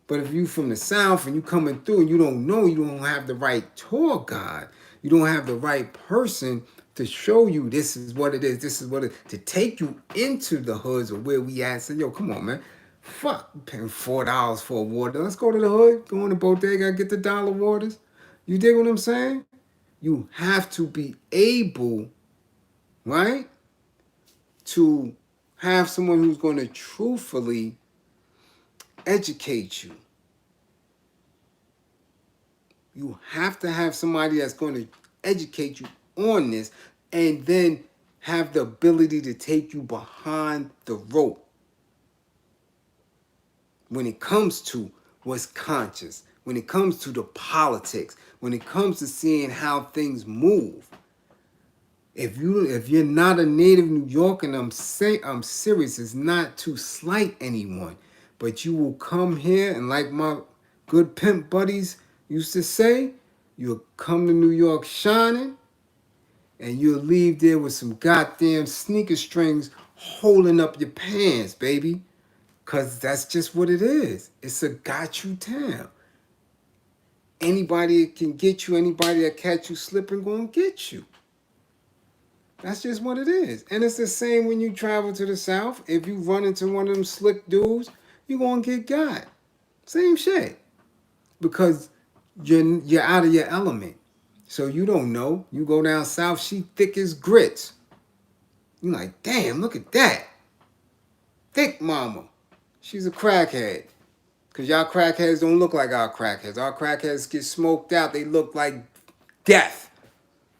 Speaker 1: But if you from the South and you coming through and you don't know, you don't have the right tour guide, you don't have the right person to show you this is what it is, this is what it is, to take you into the hoods of where we at. Say, yo, come on, man. Fuck, I'm paying $4 for a water. Let's go to the hood, go in the bodega, get the dollar waters. You dig what I'm saying? You have to be able, right, to have someone who's going to truthfully educate you. You have to have somebody that's going to educate you on this and then have the ability to take you behind the rope when it comes to what's conscious, when it comes to the politics, when it comes to seeing how things move. If you're not a native New Yorker, and I'm serious, it's not to slight anyone, but you will come here and like my good pimp buddies used to say, you'll come to New York shining and you'll leave there with some goddamn sneaker strings holding up your pants, baby. Cause that's just what it is. It's a got you town. Anybody that can get you, anybody that catch you slipping gonna get you. That's just what it is. And it's the same when you travel to the South. If you run into one of them slick dudes, you're going to get got. Same shit. Because you're out of your element. So you don't know. You go down South, she thick as grits. You're like, damn, look at that. Thick mama. She's a crackhead. Because y'all crackheads don't look like our crackheads. Our crackheads get smoked out. They look like death.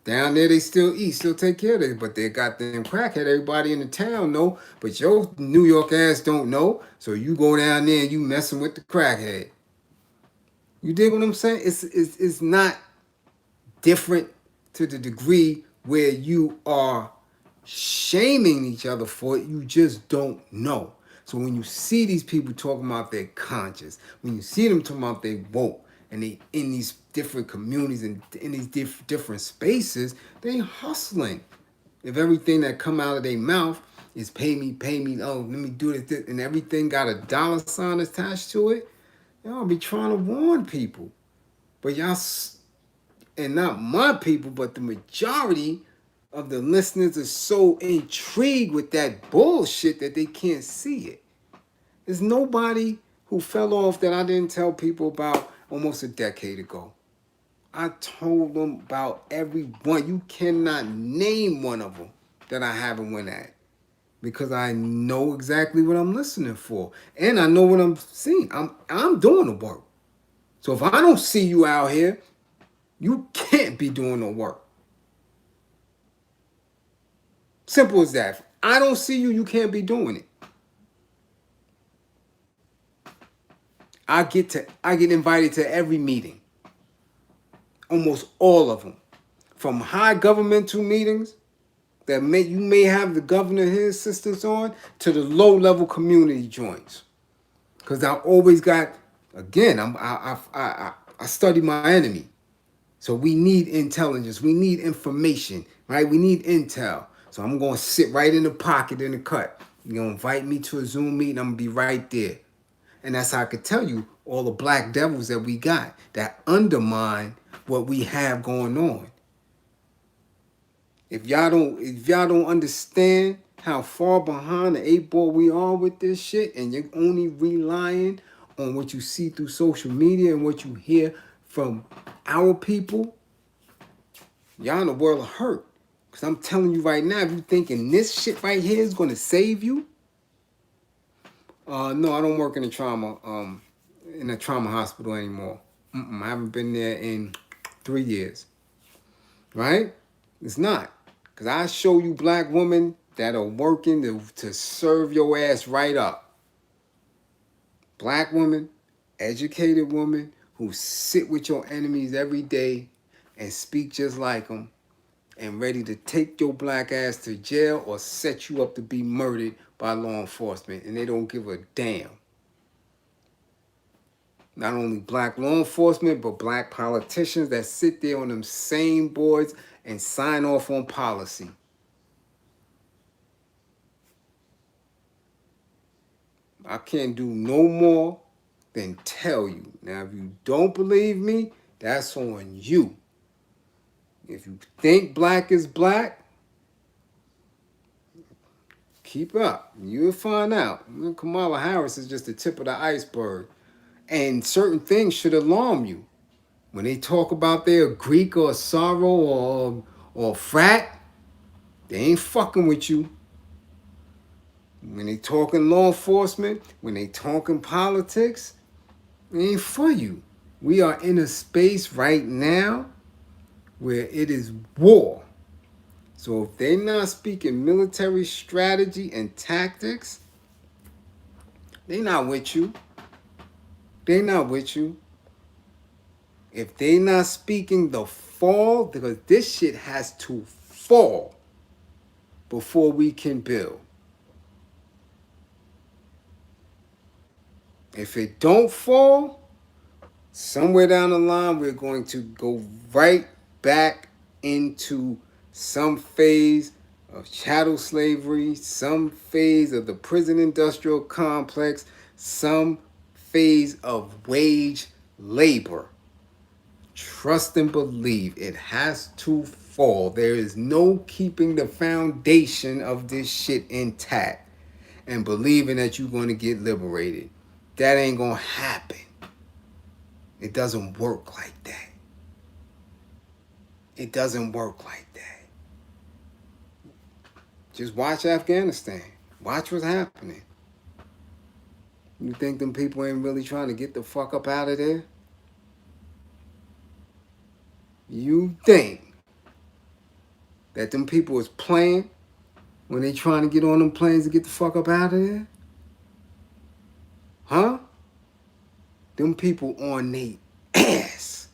Speaker 1: Down there, they still eat, still take care of it. But they got them crackhead. Everybody in the town know. But your New York ass don't know. So you go down there and you messing with the crackhead. You dig what I'm saying? It's not different to the degree where you are shaming each other for it. You just don't know. So when you see these people talking about their conscience, when you see them talking about they woke, and they in these different communities and in these different spaces, they hustling. If everything that come out of their mouth is pay me, oh, let me do this, and everything got a dollar sign attached to it, y'all be trying to warn people. But y'all, and not my people, but the majority of the listeners are so intrigued with that bullshit that they can't see it. There's nobody who fell off that I didn't tell people about almost a decade ago. I told them about every one. You cannot name one of them that I haven't went at. Because I know exactly what I'm listening for. And I know what I'm seeing. I'm doing the work. So if I don't see you out here, you can't be doing no work. Simple as that. If I don't see you, you can't be doing it. I get invited to every meeting. Almost all of them. From high governmental meetings that you may have the governor and his assistants on, to the low level community joints. Because I always got, again, I study my enemy. So we need intelligence. We need information, right? We need intel. So I'm going to sit right in the pocket in the cut. You're going to invite me to a Zoom meeting. I'm going to be right there. And that's how I could tell you all the black devils that we got that undermine what we have going on. If y'all don't understand how far behind the 8 ball we are with this shit, and you're only relying on what you see through social media and what you hear from our people, y'all in the world of hurt. Because I'm telling you right now, if you thinking this shit right here is going to save you, no, I don't work in a trauma hospital anymore. I haven't been there in 3 years. Right? It's not. Because I show you black women that are working to serve your ass right up. Black women, educated women who sit with your enemies every day and speak just like them, and ready to take your black ass to jail or set you up to be murdered by law enforcement, and they don't give a damn. Not only black law enforcement, but black politicians that sit there on them same boards and sign off on policy. I can't do no more than tell you. Now, if you don't believe me, that's on you. If you think black is black, keep up. You'll find out. Kamala Harris is just the tip of the iceberg. And certain things should alarm you. When they talk about their Greek or sorrow or frat, they ain't fucking with you. When they talking law enforcement, when they talking politics, it ain't for you. We are in a space right now where it is war. So if they're not speaking military strategy and tactics, they not with you. They not with you. If they not speaking the fall, because this shit has to fall before we can build. If it don't fall, somewhere down the line, we're going to go right back into some phase of chattel slavery, some phase of the prison industrial complex, some phase of wage labor. Trust and believe it has to fall. There is no keeping the foundation of this shit intact and believing that you're going to get liberated. That ain't going to happen. It doesn't work like that. It doesn't work like that. Just watch Afghanistan. Watch what's happening. You think them people ain't really trying to get the fuck up out of there? You think that them people is playing when they trying to get on them planes to get the fuck up out of there? Huh? Them people on they ass.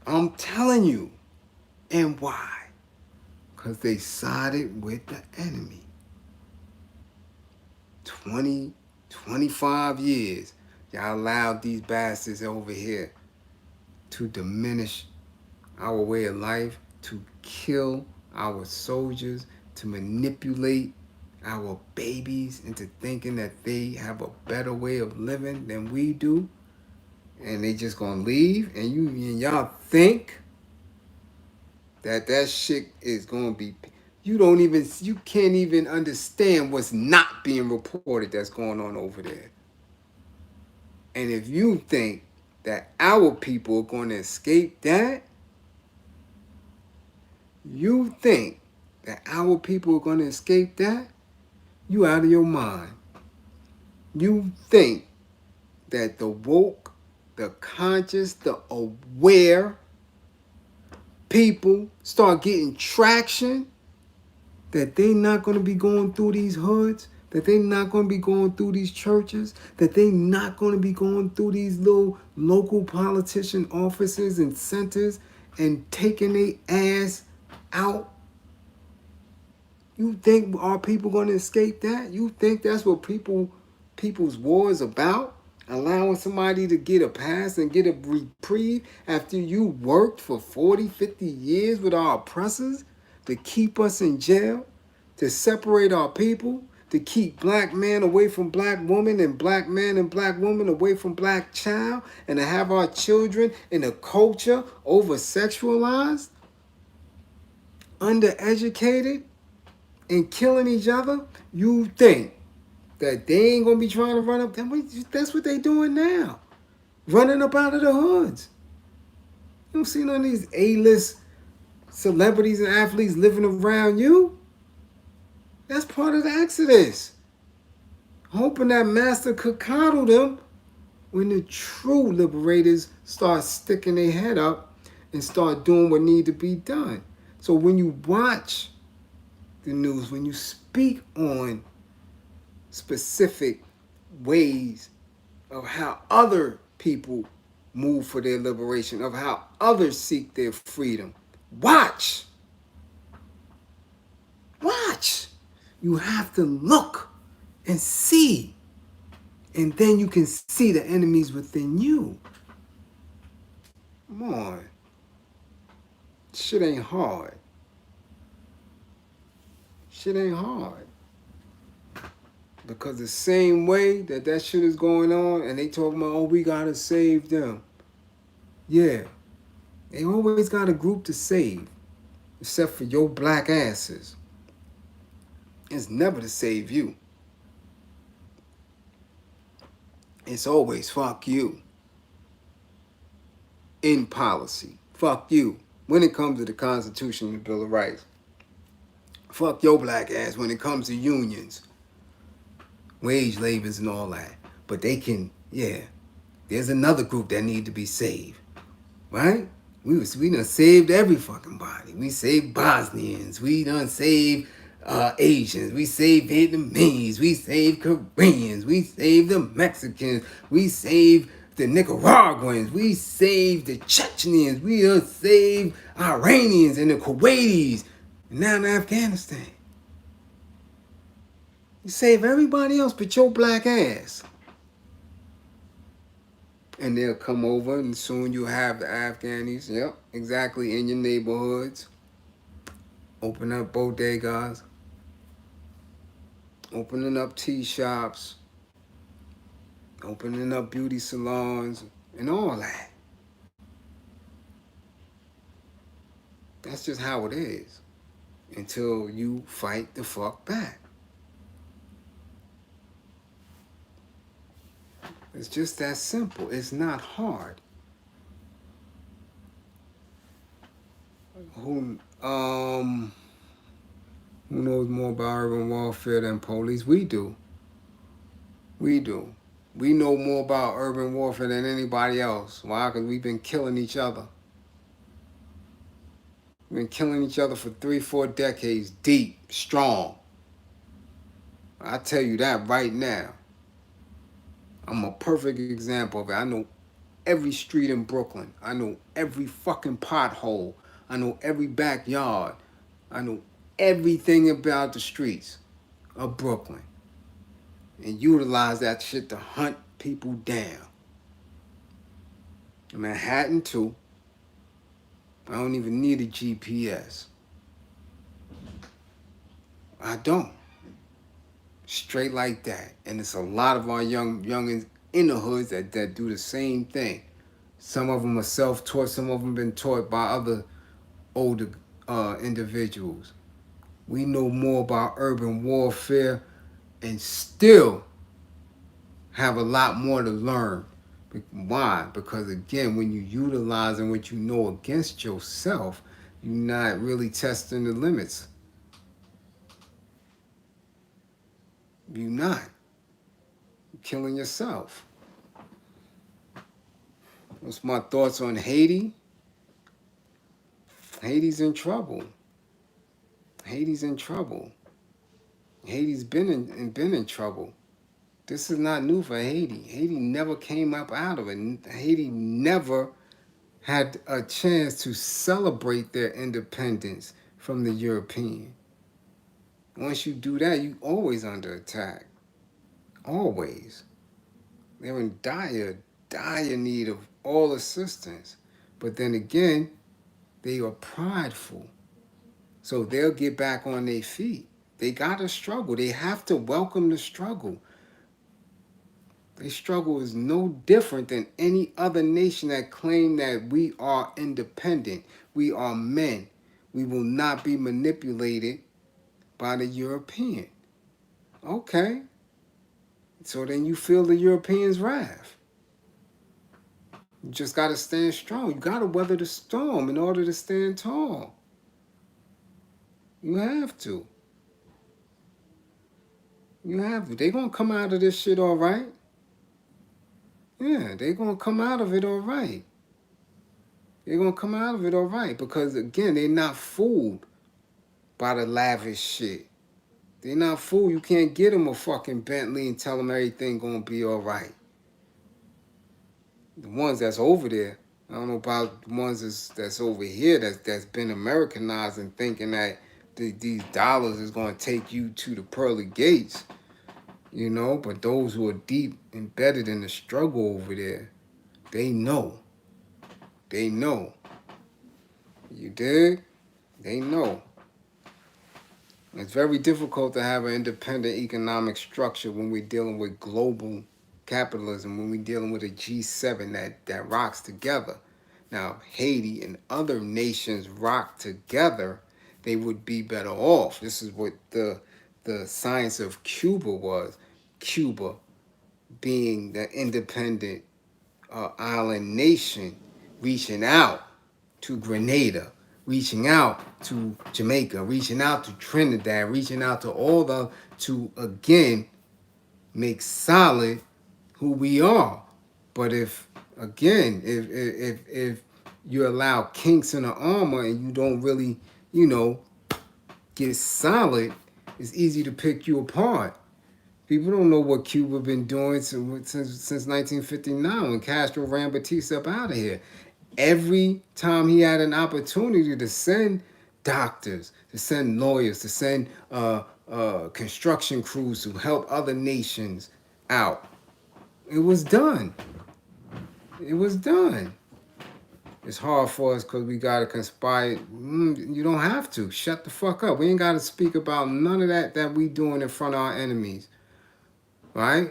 Speaker 1: I'm telling you. And why? Because they sided with the enemy. 20, 25 years, y'all allowed these bastards over here to diminish our way of life, to kill our soldiers, to manipulate our babies into thinking that they have a better way of living than we do, and they just gonna leave, and y'all think that shit is gonna be. You can't even understand what's not being reported that's going on over there. And if you think that our people are going to escape that, you think that our people are going to escape that, you out of your mind. You think that the woke, the conscious, the aware people start getting traction, that they not going to be going through these hoods, that they not going to be going through these churches, that they not going to be going through these little local politician offices and centers and taking their ass out. You think our people going to escape that? You think that's what people's war is about? Allowing somebody to get a pass and get a reprieve after you worked for 40, 50 years with our oppressors to keep us in jail, to separate our people, to keep black men away from black women and black men and black women away from black child, and to have our children in a culture over-sexualized, undereducated, and killing each other. You think that they ain't gonna be trying to run up them? That's what they doing now, running up out of the hoods. You don't see none of these A-list celebrities and athletes living around you. That's part of the exodus. Hoping that master could coddle them when the true liberators start sticking their head up and start doing what need to be done. So when you watch the news, when you speak on specific ways of how other people move for their liberation, of how others seek their freedom, watch. You have to look and see, and then you can see the enemies within you. Come on. Shit ain't hard. Because the same way that shit is going on, and they talking about, oh, we gotta save them. Yeah. They always got a group to save, except for your black asses. It's never to save you. It's always fuck you. In policy. Fuck you. When it comes to the Constitution and the Bill of Rights. Fuck your black ass when it comes to unions, wage labors and all that. But they can, there's another group that need to be saved. Right? We done saved every fucking body. We saved Bosnians. We done saved Asians. We saved Vietnamese. We saved Koreans. We saved the Mexicans. We saved the Nicaraguans. We saved the Chechens. We done saved Iranians and the Kuwaitis. And now in Afghanistan. You save everybody else but your black ass. And they'll come over, and soon you'll have the Afghanis, exactly, in your neighborhoods. Open up bodegas. Opening up tea shops. Opening up beauty salons, and all that. That's just how it is. Until you fight the fuck back. It's just that simple. It's not hard. Who knows more about urban warfare than police? We do. We do. We know more about urban warfare than anybody else. Why? Because we've been killing each other. We've been killing each other for 3-4 decades, deep, strong. I tell you that right now. I'm a perfect example of it. I know every street in Brooklyn. I know every fucking pothole. I know every backyard. I know everything about the streets of Brooklyn. And utilize that shit to hunt people down. Manhattan too. I don't even need a GPS. I don't. Straight like that. And it's a lot of our youngins in the hoods that do the same thing. Some of them are self-taught. Some of them been taught by other older individuals. We know more about urban warfare and still have a lot more to learn. Why? Because again, when you utilizing what you know against yourself, you're not really testing the limits. You're not. You're killing yourself. What's my thoughts on Haiti? Haiti's in trouble. Haiti's in trouble. Haiti's been in trouble. This is not new for Haiti. Haiti never came up out of it. Haiti never had a chance to celebrate their independence from the European. Once you do that, you always under attack. Always. They're in dire need of all assistance. But then again, they are prideful. So they'll get back on their feet. They gotta struggle. They have to welcome the struggle. Their struggle is no different than any other nation that claim that we are independent. We are men. We will not be manipulated by the European. Okay. So then you feel the Europeans' wrath. You just got to stand strong. You got to weather the storm in order to stand tall. You have to. You have to. They're going to come out of this shit all right. Yeah, they're going to come out of it all right. They're going to come out of it all right because, again, they're not fooled by the lavish shit. They're not fooled. You can't get them a fucking Bentley and tell them everything going to be all right. The ones that's over there, I don't know about the ones that's over here that's been Americanized and thinking that these dollars is going to take you to the pearly gates, you know. But those who are deep embedded in the struggle over there, they know. They know. You dig? They know. It's very difficult to have an independent economic structure when we're dealing with global capitalism, when we're dealing with a G7 that rocks together. Now, Haiti and other nations rock together, they would be better off. This is what the science of Cuba was. Cuba being the independent island nation, reaching out to Grenada, reaching out to Jamaica, reaching out to Trinidad, reaching out to all to again make solid who we are. But if you allow kinks in the armor and you don't really, get solid, it's easy to pick you apart. People don't know what Cuba been doing since 1959 when Castro ran Batista up out of here. Every time he had an opportunity to send doctors, to send lawyers, to send construction crews to help other nations out, it was done. It was done. It's hard for us because we got to conspire. You don't have to. Shut the fuck up. We ain't got to speak about none of that we doing in front of our enemies. Right?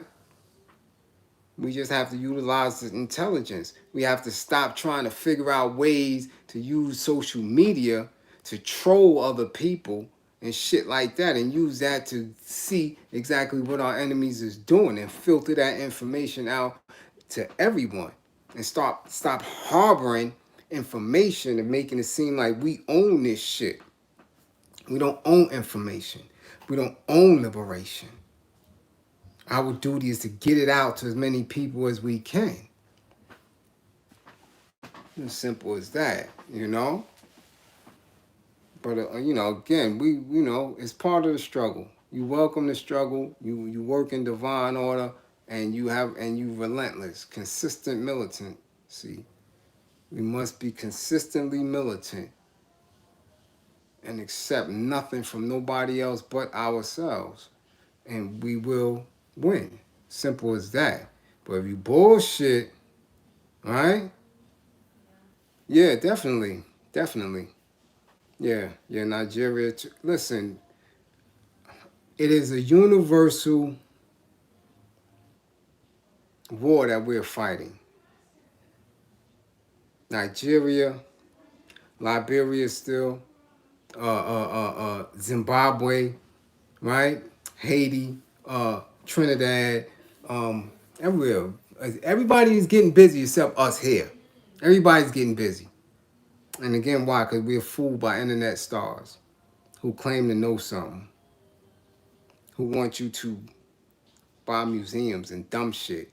Speaker 1: We just have to utilize the intelligence. We have to stop trying to figure out ways to use social media to troll other people and shit like that, and use that to see exactly what our enemies is doing and filter that information out to everyone, and stop harboring information and making it seem like we own this shit. We don't own information. We don't own liberation. Our duty is to get it out to as many people as we can. As simple as that, you know. But again, it's part of the struggle. You welcome the struggle. You work in divine order, and you relentless, consistent militant. See, we must be consistently militant and accept nothing from nobody else but ourselves, and we will win. Simple as that. But if you bullshit, right? Yeah, definitely. Yeah, Nigeria. Listen, it is a universal war that we're fighting. Nigeria, Liberia still, Zimbabwe, right? Haiti, Trinidad, everywhere. Everybody's getting busy except us here. Everybody's getting busy. And again, why? Because we're fooled by internet stars who claim to know something, who want you to buy museums and dumb shit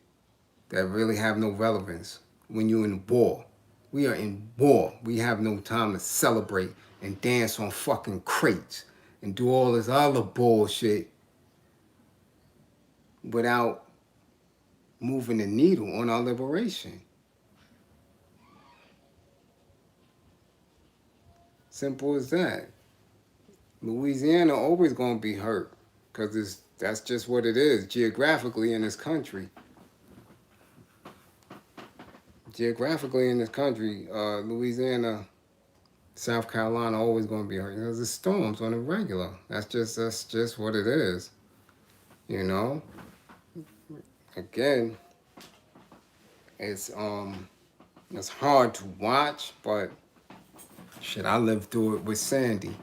Speaker 1: that really have no relevance when you're in war. We are in war. We have no time to celebrate and dance on fucking crates and do all this other bullshit without moving the needle on our liberation. Simple as that. Louisiana always gonna be hurt because that's just what it is geographically in this country. Geographically in this country, Louisiana, South Carolina always gonna be hurt because the storms on the regular. That's just what it is. You know. Again, it's hard to watch, but shit, I lived through it with Sandy.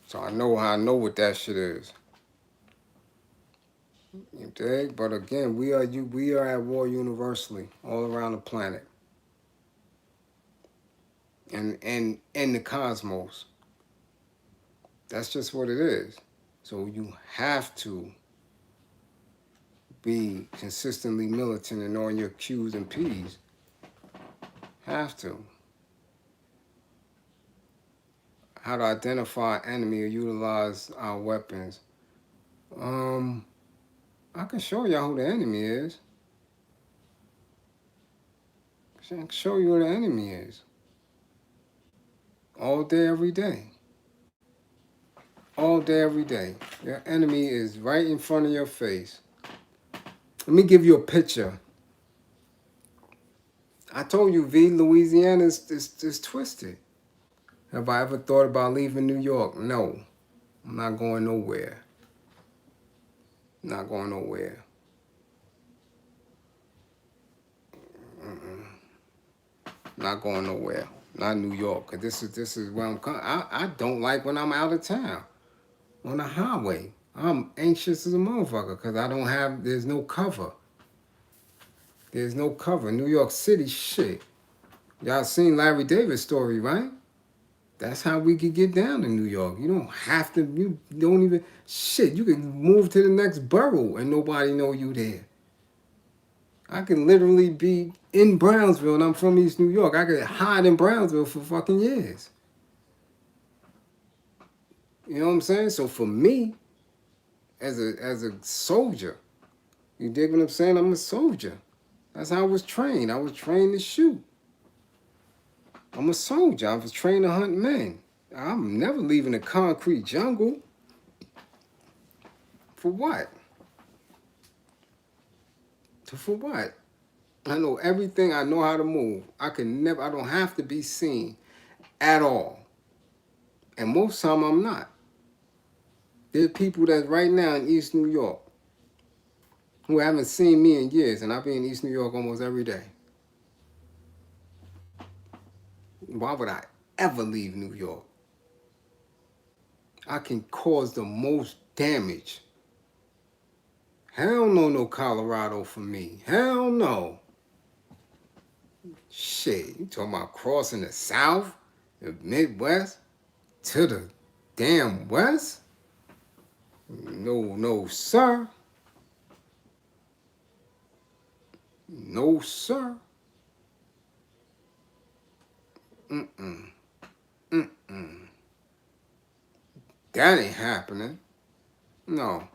Speaker 1: So I know what that shit is. You dig? But again, we are at war universally, all around the planet. And in the cosmos. That's just what it is. So you have to be consistently militant and on your Q's and P's. Have to. How to identify enemy or utilize our weapons. I can show y'all who the enemy is. I can show you who the enemy is. All day, every day. All day, every day. Your enemy is right in front of your face. Let me give you a picture. I told you, Louisiana is twisted. Have I ever thought about leaving New York? No. I'm not going nowhere. Not going nowhere. Not going nowhere. Not New York. Cause this is where I'm coming. I don't like when I'm out of town. On the highway. I'm anxious as a motherfucker because there's no cover. There's no cover. New York City, shit. Y'all seen Larry David's story, right? That's how we could get down to New York. You don't have to, you don't even, shit, you can move to the next borough and nobody know you there. I can literally be in Brownsville and I'm from East New York. I could hide in Brownsville for fucking years. You know what I'm saying? So for me, as a soldier, you dig what I'm saying? I'm a soldier. That's how I was trained. I was trained to shoot. I'm a soldier. I was trained to hunt men. I'm never leaving the concrete jungle. For what? For what? I know everything. I know how to move. I don't have to be seen at all. And most time I'm not. There's people that's right now in East New York who haven't seen me in years, and I be in East New York almost every day. Why would I ever leave New York. I can cause the most damage. Hell no Colorado for me. Hell no. Shit, you talking about crossing the South, the Midwest, to the damn West? No, sir. No, sir. Mm-mm. That ain't happening. No.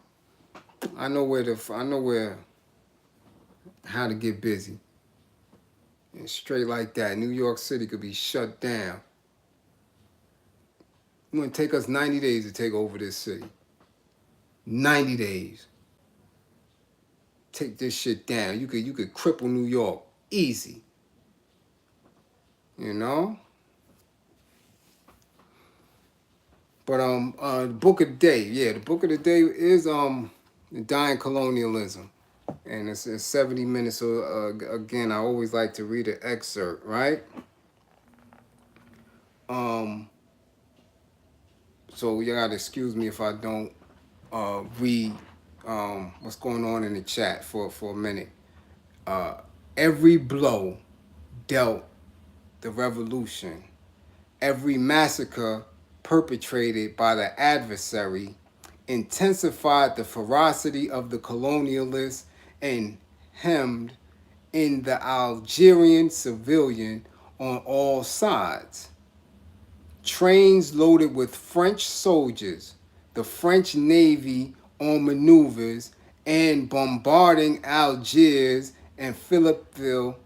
Speaker 1: I know how to get busy. And straight like that, New York City could be shut down. It's gonna take us 90 days to take over this city. 90 days. Take this shit down. You could cripple New York. Easy. You know? But the book of the day, the book of the day is the Dying Colonialism, and it's 70 minutes. So again, I always like to read an excerpt, right? So you gotta excuse me if I don't read what's going on in the chat for a minute. Every blow dealt the revolution. Every massacre perpetrated by the adversary intensified the ferocity of the colonialists and hemmed in the Algerian civilian on all sides. Trains loaded with French soldiers, the French Navy on maneuvers and bombarding Algiers and Philippeville,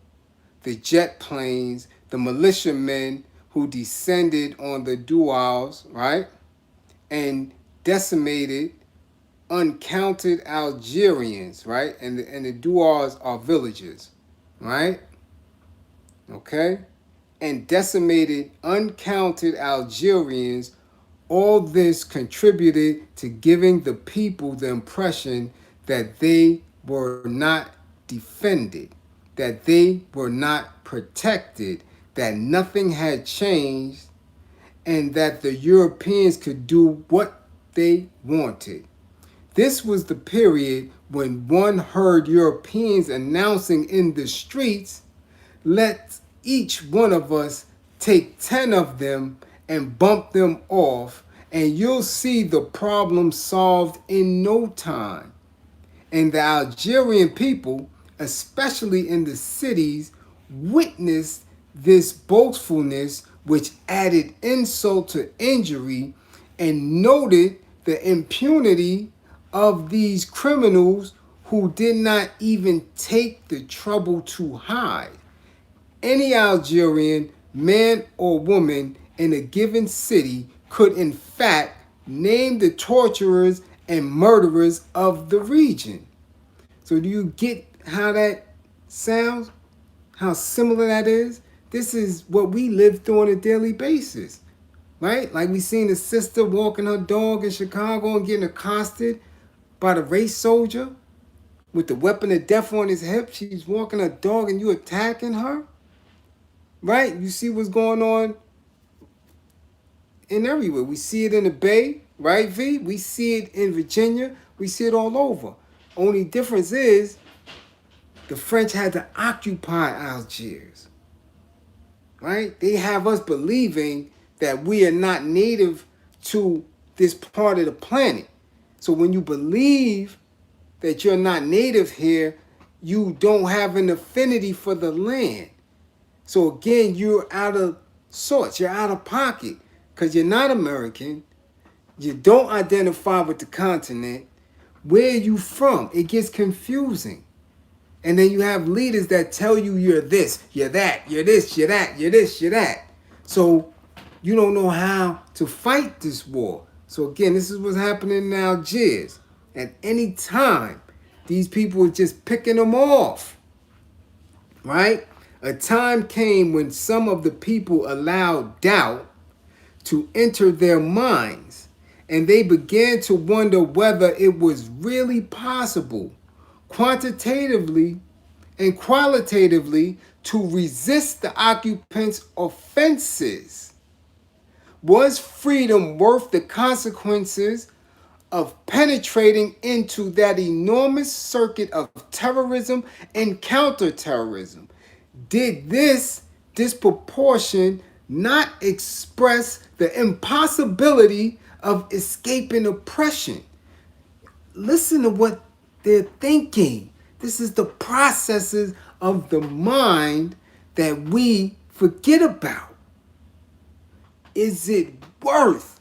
Speaker 1: the jet planes, the militiamen who descended on the Douars, right, and decimated uncounted Algerians, right, and the Douars are villages, right, okay, and decimated uncounted Algerians. All this contributed to giving the people the impression that they were not defended, that they were not protected, that nothing had changed, and that the Europeans could do what they wanted. This was the period when one heard Europeans announcing in the streets, "Let each one of us take 10 of them and bump them off, and you'll see the problem solved in no time." And the Algerian people, especially in the cities, witnessed this boastfulness, which added insult to injury, and noted the impunity of these criminals who did not even take the trouble to hide. Any Algerian, man or woman, in a given city could in fact name the torturers and murderers of the region. So do you get how that sounds? How similar that is? This is what we live through on a daily basis, right? Like we seen a sister walking her dog in Chicago and getting accosted by the race soldier with the weapon of death on his hip. She's walking her dog and you attacking her, right? You see what's going on in everywhere. We see it in the Bay, right, V? We see it in Virginia. We see it all over. Only difference is the French had to occupy Algiers, right? They have us believing that we are not native to this part of the planet. So when you believe that you're not native here, you don't have an affinity for the land. So again, you're out of sorts. You're out of pocket because you're not American. You don't identify with the continent. Where are you from? It gets confusing. And then you have leaders that tell you you're this, you're that, you're this, you're that, you're this, you're that. So you don't know how to fight this war. So again, this is what's happening in Algiers. At any time, these people are just picking them off, right? A time came when some of the people allowed doubt to enter their minds, and they began to wonder whether it was really possible, quantitatively and qualitatively, to resist the occupants' offenses. Was freedom worth the consequences of penetrating into that enormous circuit of terrorism and counterterrorism? Did this disproportion not express the impossibility of escaping oppression? Listen to what they're thinking. This is the processes of the mind that we forget about. Is it worth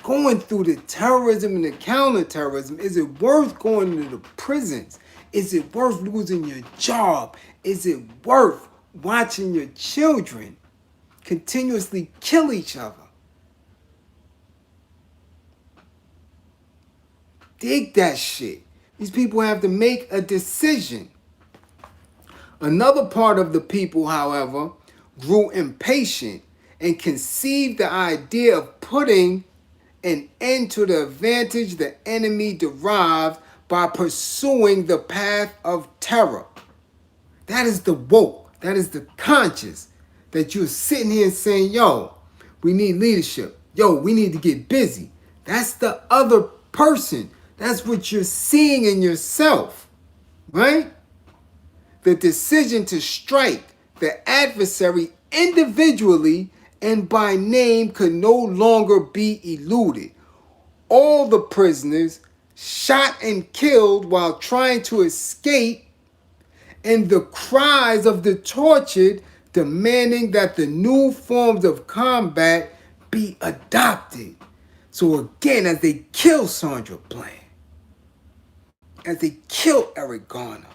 Speaker 1: going through the terrorism and the counterterrorism? Is it worth going to the prisons? Is it worth losing your job? Is it worth watching your children continuously kill each other? Dig that shit. These people have to make a decision. Another part of the people, however, grew impatient and conceived the idea of putting an end to the advantage the enemy derived by pursuing the path of terror. That is the woke. That is the conscious. That you're sitting here saying, yo, we need leadership. Yo, we need to get busy. That's the other person. That's what you're seeing in yourself, right? The decision to strike the adversary individually and by name could no longer be eluded. All the prisoners shot and killed while trying to escape, and the cries of the tortured demanding that the new forms of combat be adopted. So again, as they kill Sandra Bland, as they kill Eric Garner,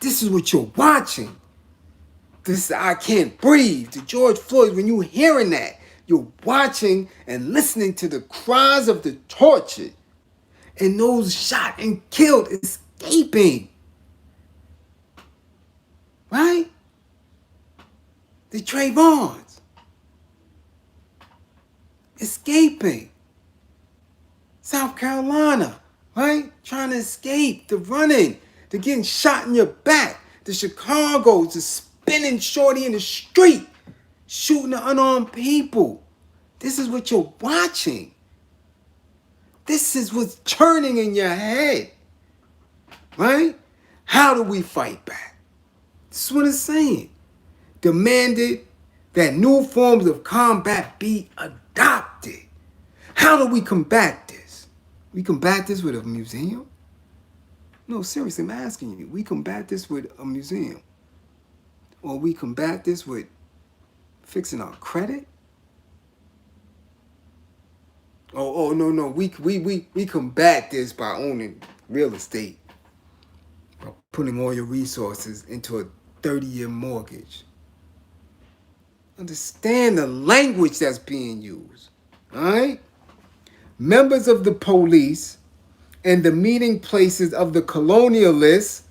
Speaker 1: this is what you're watching. This I Can't Breathe, the George Floyd. When you're hearing that, you're watching and listening to the cries of the tortured and those shot and killed escaping. Right? The Trayvons escaping. South Carolina, right? Trying to escape, the running, the getting shot in your back, the Chicagos, the spinning shorty in the street, shooting the unarmed people. This is what you're watching. This is what's churning in your head, right? How do we fight back? This is what it's saying. Demanded that new forms of combat be adopted. How do we combat this? We combat this with a museum? No, seriously, I'm asking you. We combat this with a museum? Or we combat this with fixing our credit? No. We combat this by owning real estate. By putting all your resources into a 30-year mortgage. Understand the language that's being used. All right? Members of the police and the meeting places of the colonialists,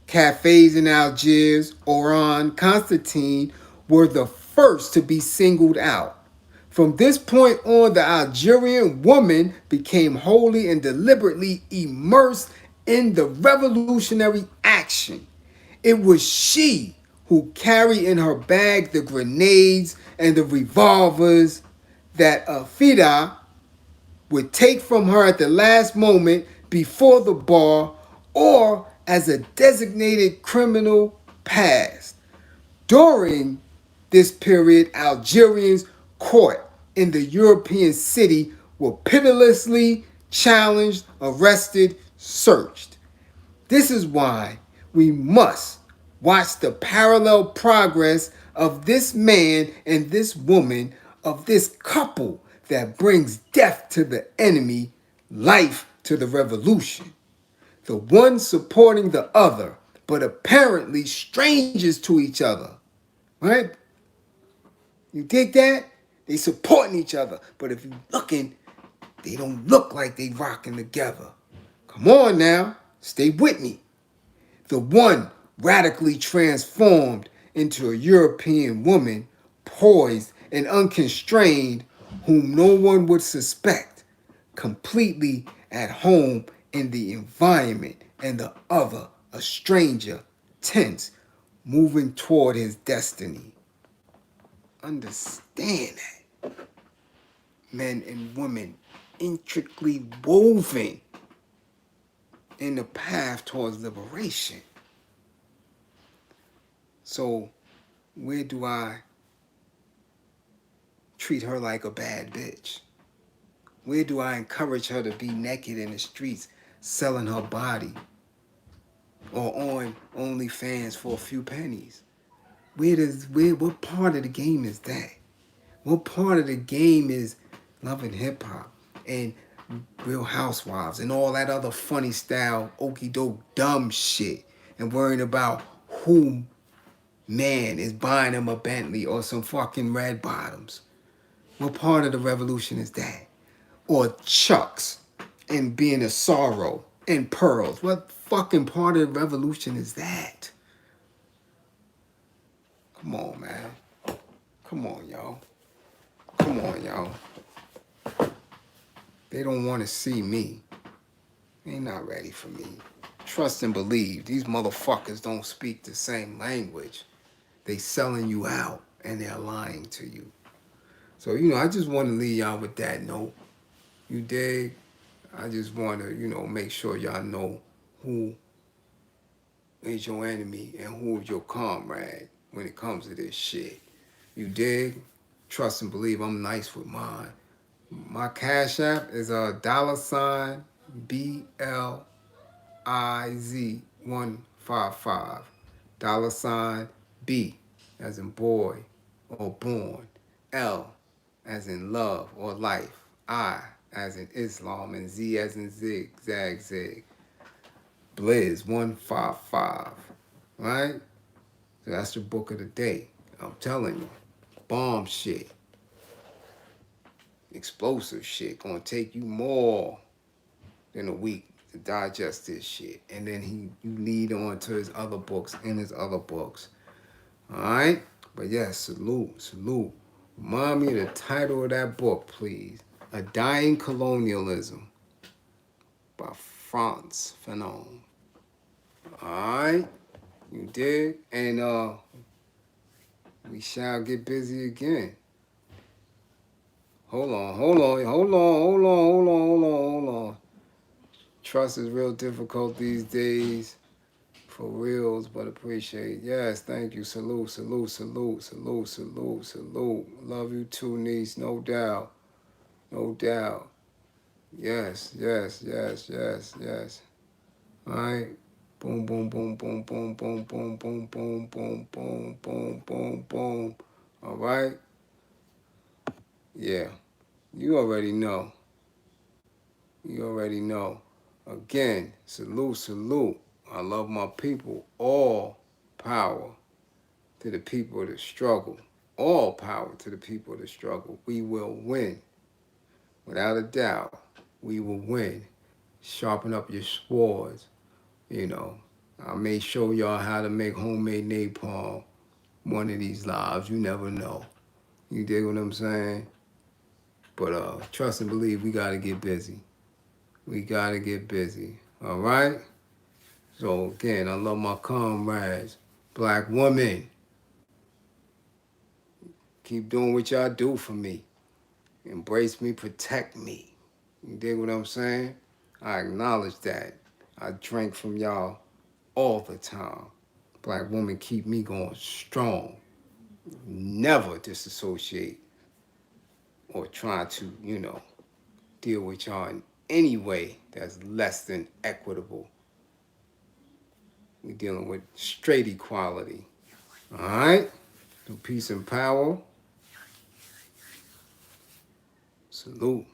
Speaker 1: cafes in Algiers, Oran, Constantine, were the first to be singled out. From this point on, the Algerian woman became wholly and deliberately immersed in the revolutionary action. It was she who carried in her bag the grenades and the revolvers that Fida would take from her at the last moment before the bar or as a designated criminal passed. During this period, Algerians caught in the European city were pitilessly challenged, arrested, searched. This is why we must watch the parallel progress of this man and this woman, of this couple that brings death to the enemy, life to the revolution. The one supporting the other, but apparently strangers to each other. Right? You dig that? They supporting each other, but if you looking, they don't look like they rocking together. Come on now, stay with me. The one radically transformed into a European woman, poised and unconstrained, whom no one would suspect, completely at home in the environment, and the other, a stranger, tense, moving toward his destiny. Understand that. men and women intricately woven in the path towards liberation. So where do I treat her like a bad bitch? Where do I encourage her to be naked in the streets selling her body or on OnlyFans for a few pennies? What part of the game is that? What part of the game is loving hip hop and Real Housewives and all that other funny style, okey doke, dumb shit, and worrying about who man is buying him a Bentley or some fucking red bottoms? What part of the revolution is that? Or Chucks and being a sorrow and pearls? What fucking part of the revolution is that? Come on, man. Come on, y'all. Come on, y'all. They don't want to see me. They not ready for me. Trust and believe. These motherfuckers don't speak the same language. They selling you out and they're lying to you. So, I just want to leave y'all with that note. You dig? I just want to, make sure y'all know who is your enemy and who is your comrade when it comes to this shit. You dig? Trust and believe. I'm nice with mine. My Cash App is a $BLIZ155. $B as in boy or born. L as in love or life. I as in Islam and Z as in zigzag zig. Bliz 155. Right? So that's the book of the day. I'm telling you. Bomb shit. Explosive shit. Gonna take you more than a week to digest this shit. And then you lead on to his other books and his other books. Alright? But yes, salute. Remind me of the title of that book, please. A Dying Colonialism by Frantz Fanon. Alright? You dig? And we shall get busy again. Hold on. Trust is real difficult these days. For reals, but appreciate. Yes, thank you. Salute. Love you too, niece. No doubt. Yes. All right. Boom. All right. Yeah. You already know. Again, salute. I love my people. All power to the people of the struggle. All power to the people of the struggle. We will win. Without a doubt, we will win. Sharpen up your swords. I may show y'all how to make homemade napalm one of these lives. You never know. You dig what I'm saying? But trust and believe, we got to get busy. All right? So again, I love my comrades. Blackwomen, keep doing what y'all do for me. Embrace me, protect me. You dig what I'm saying? I acknowledge that. I drink from y'all all the time. Black women keep me going strong. Never disassociate or try to, deal with y'all in any way that's less than equitable. We're dealing with straight equality. All right? So peace and power. Salute.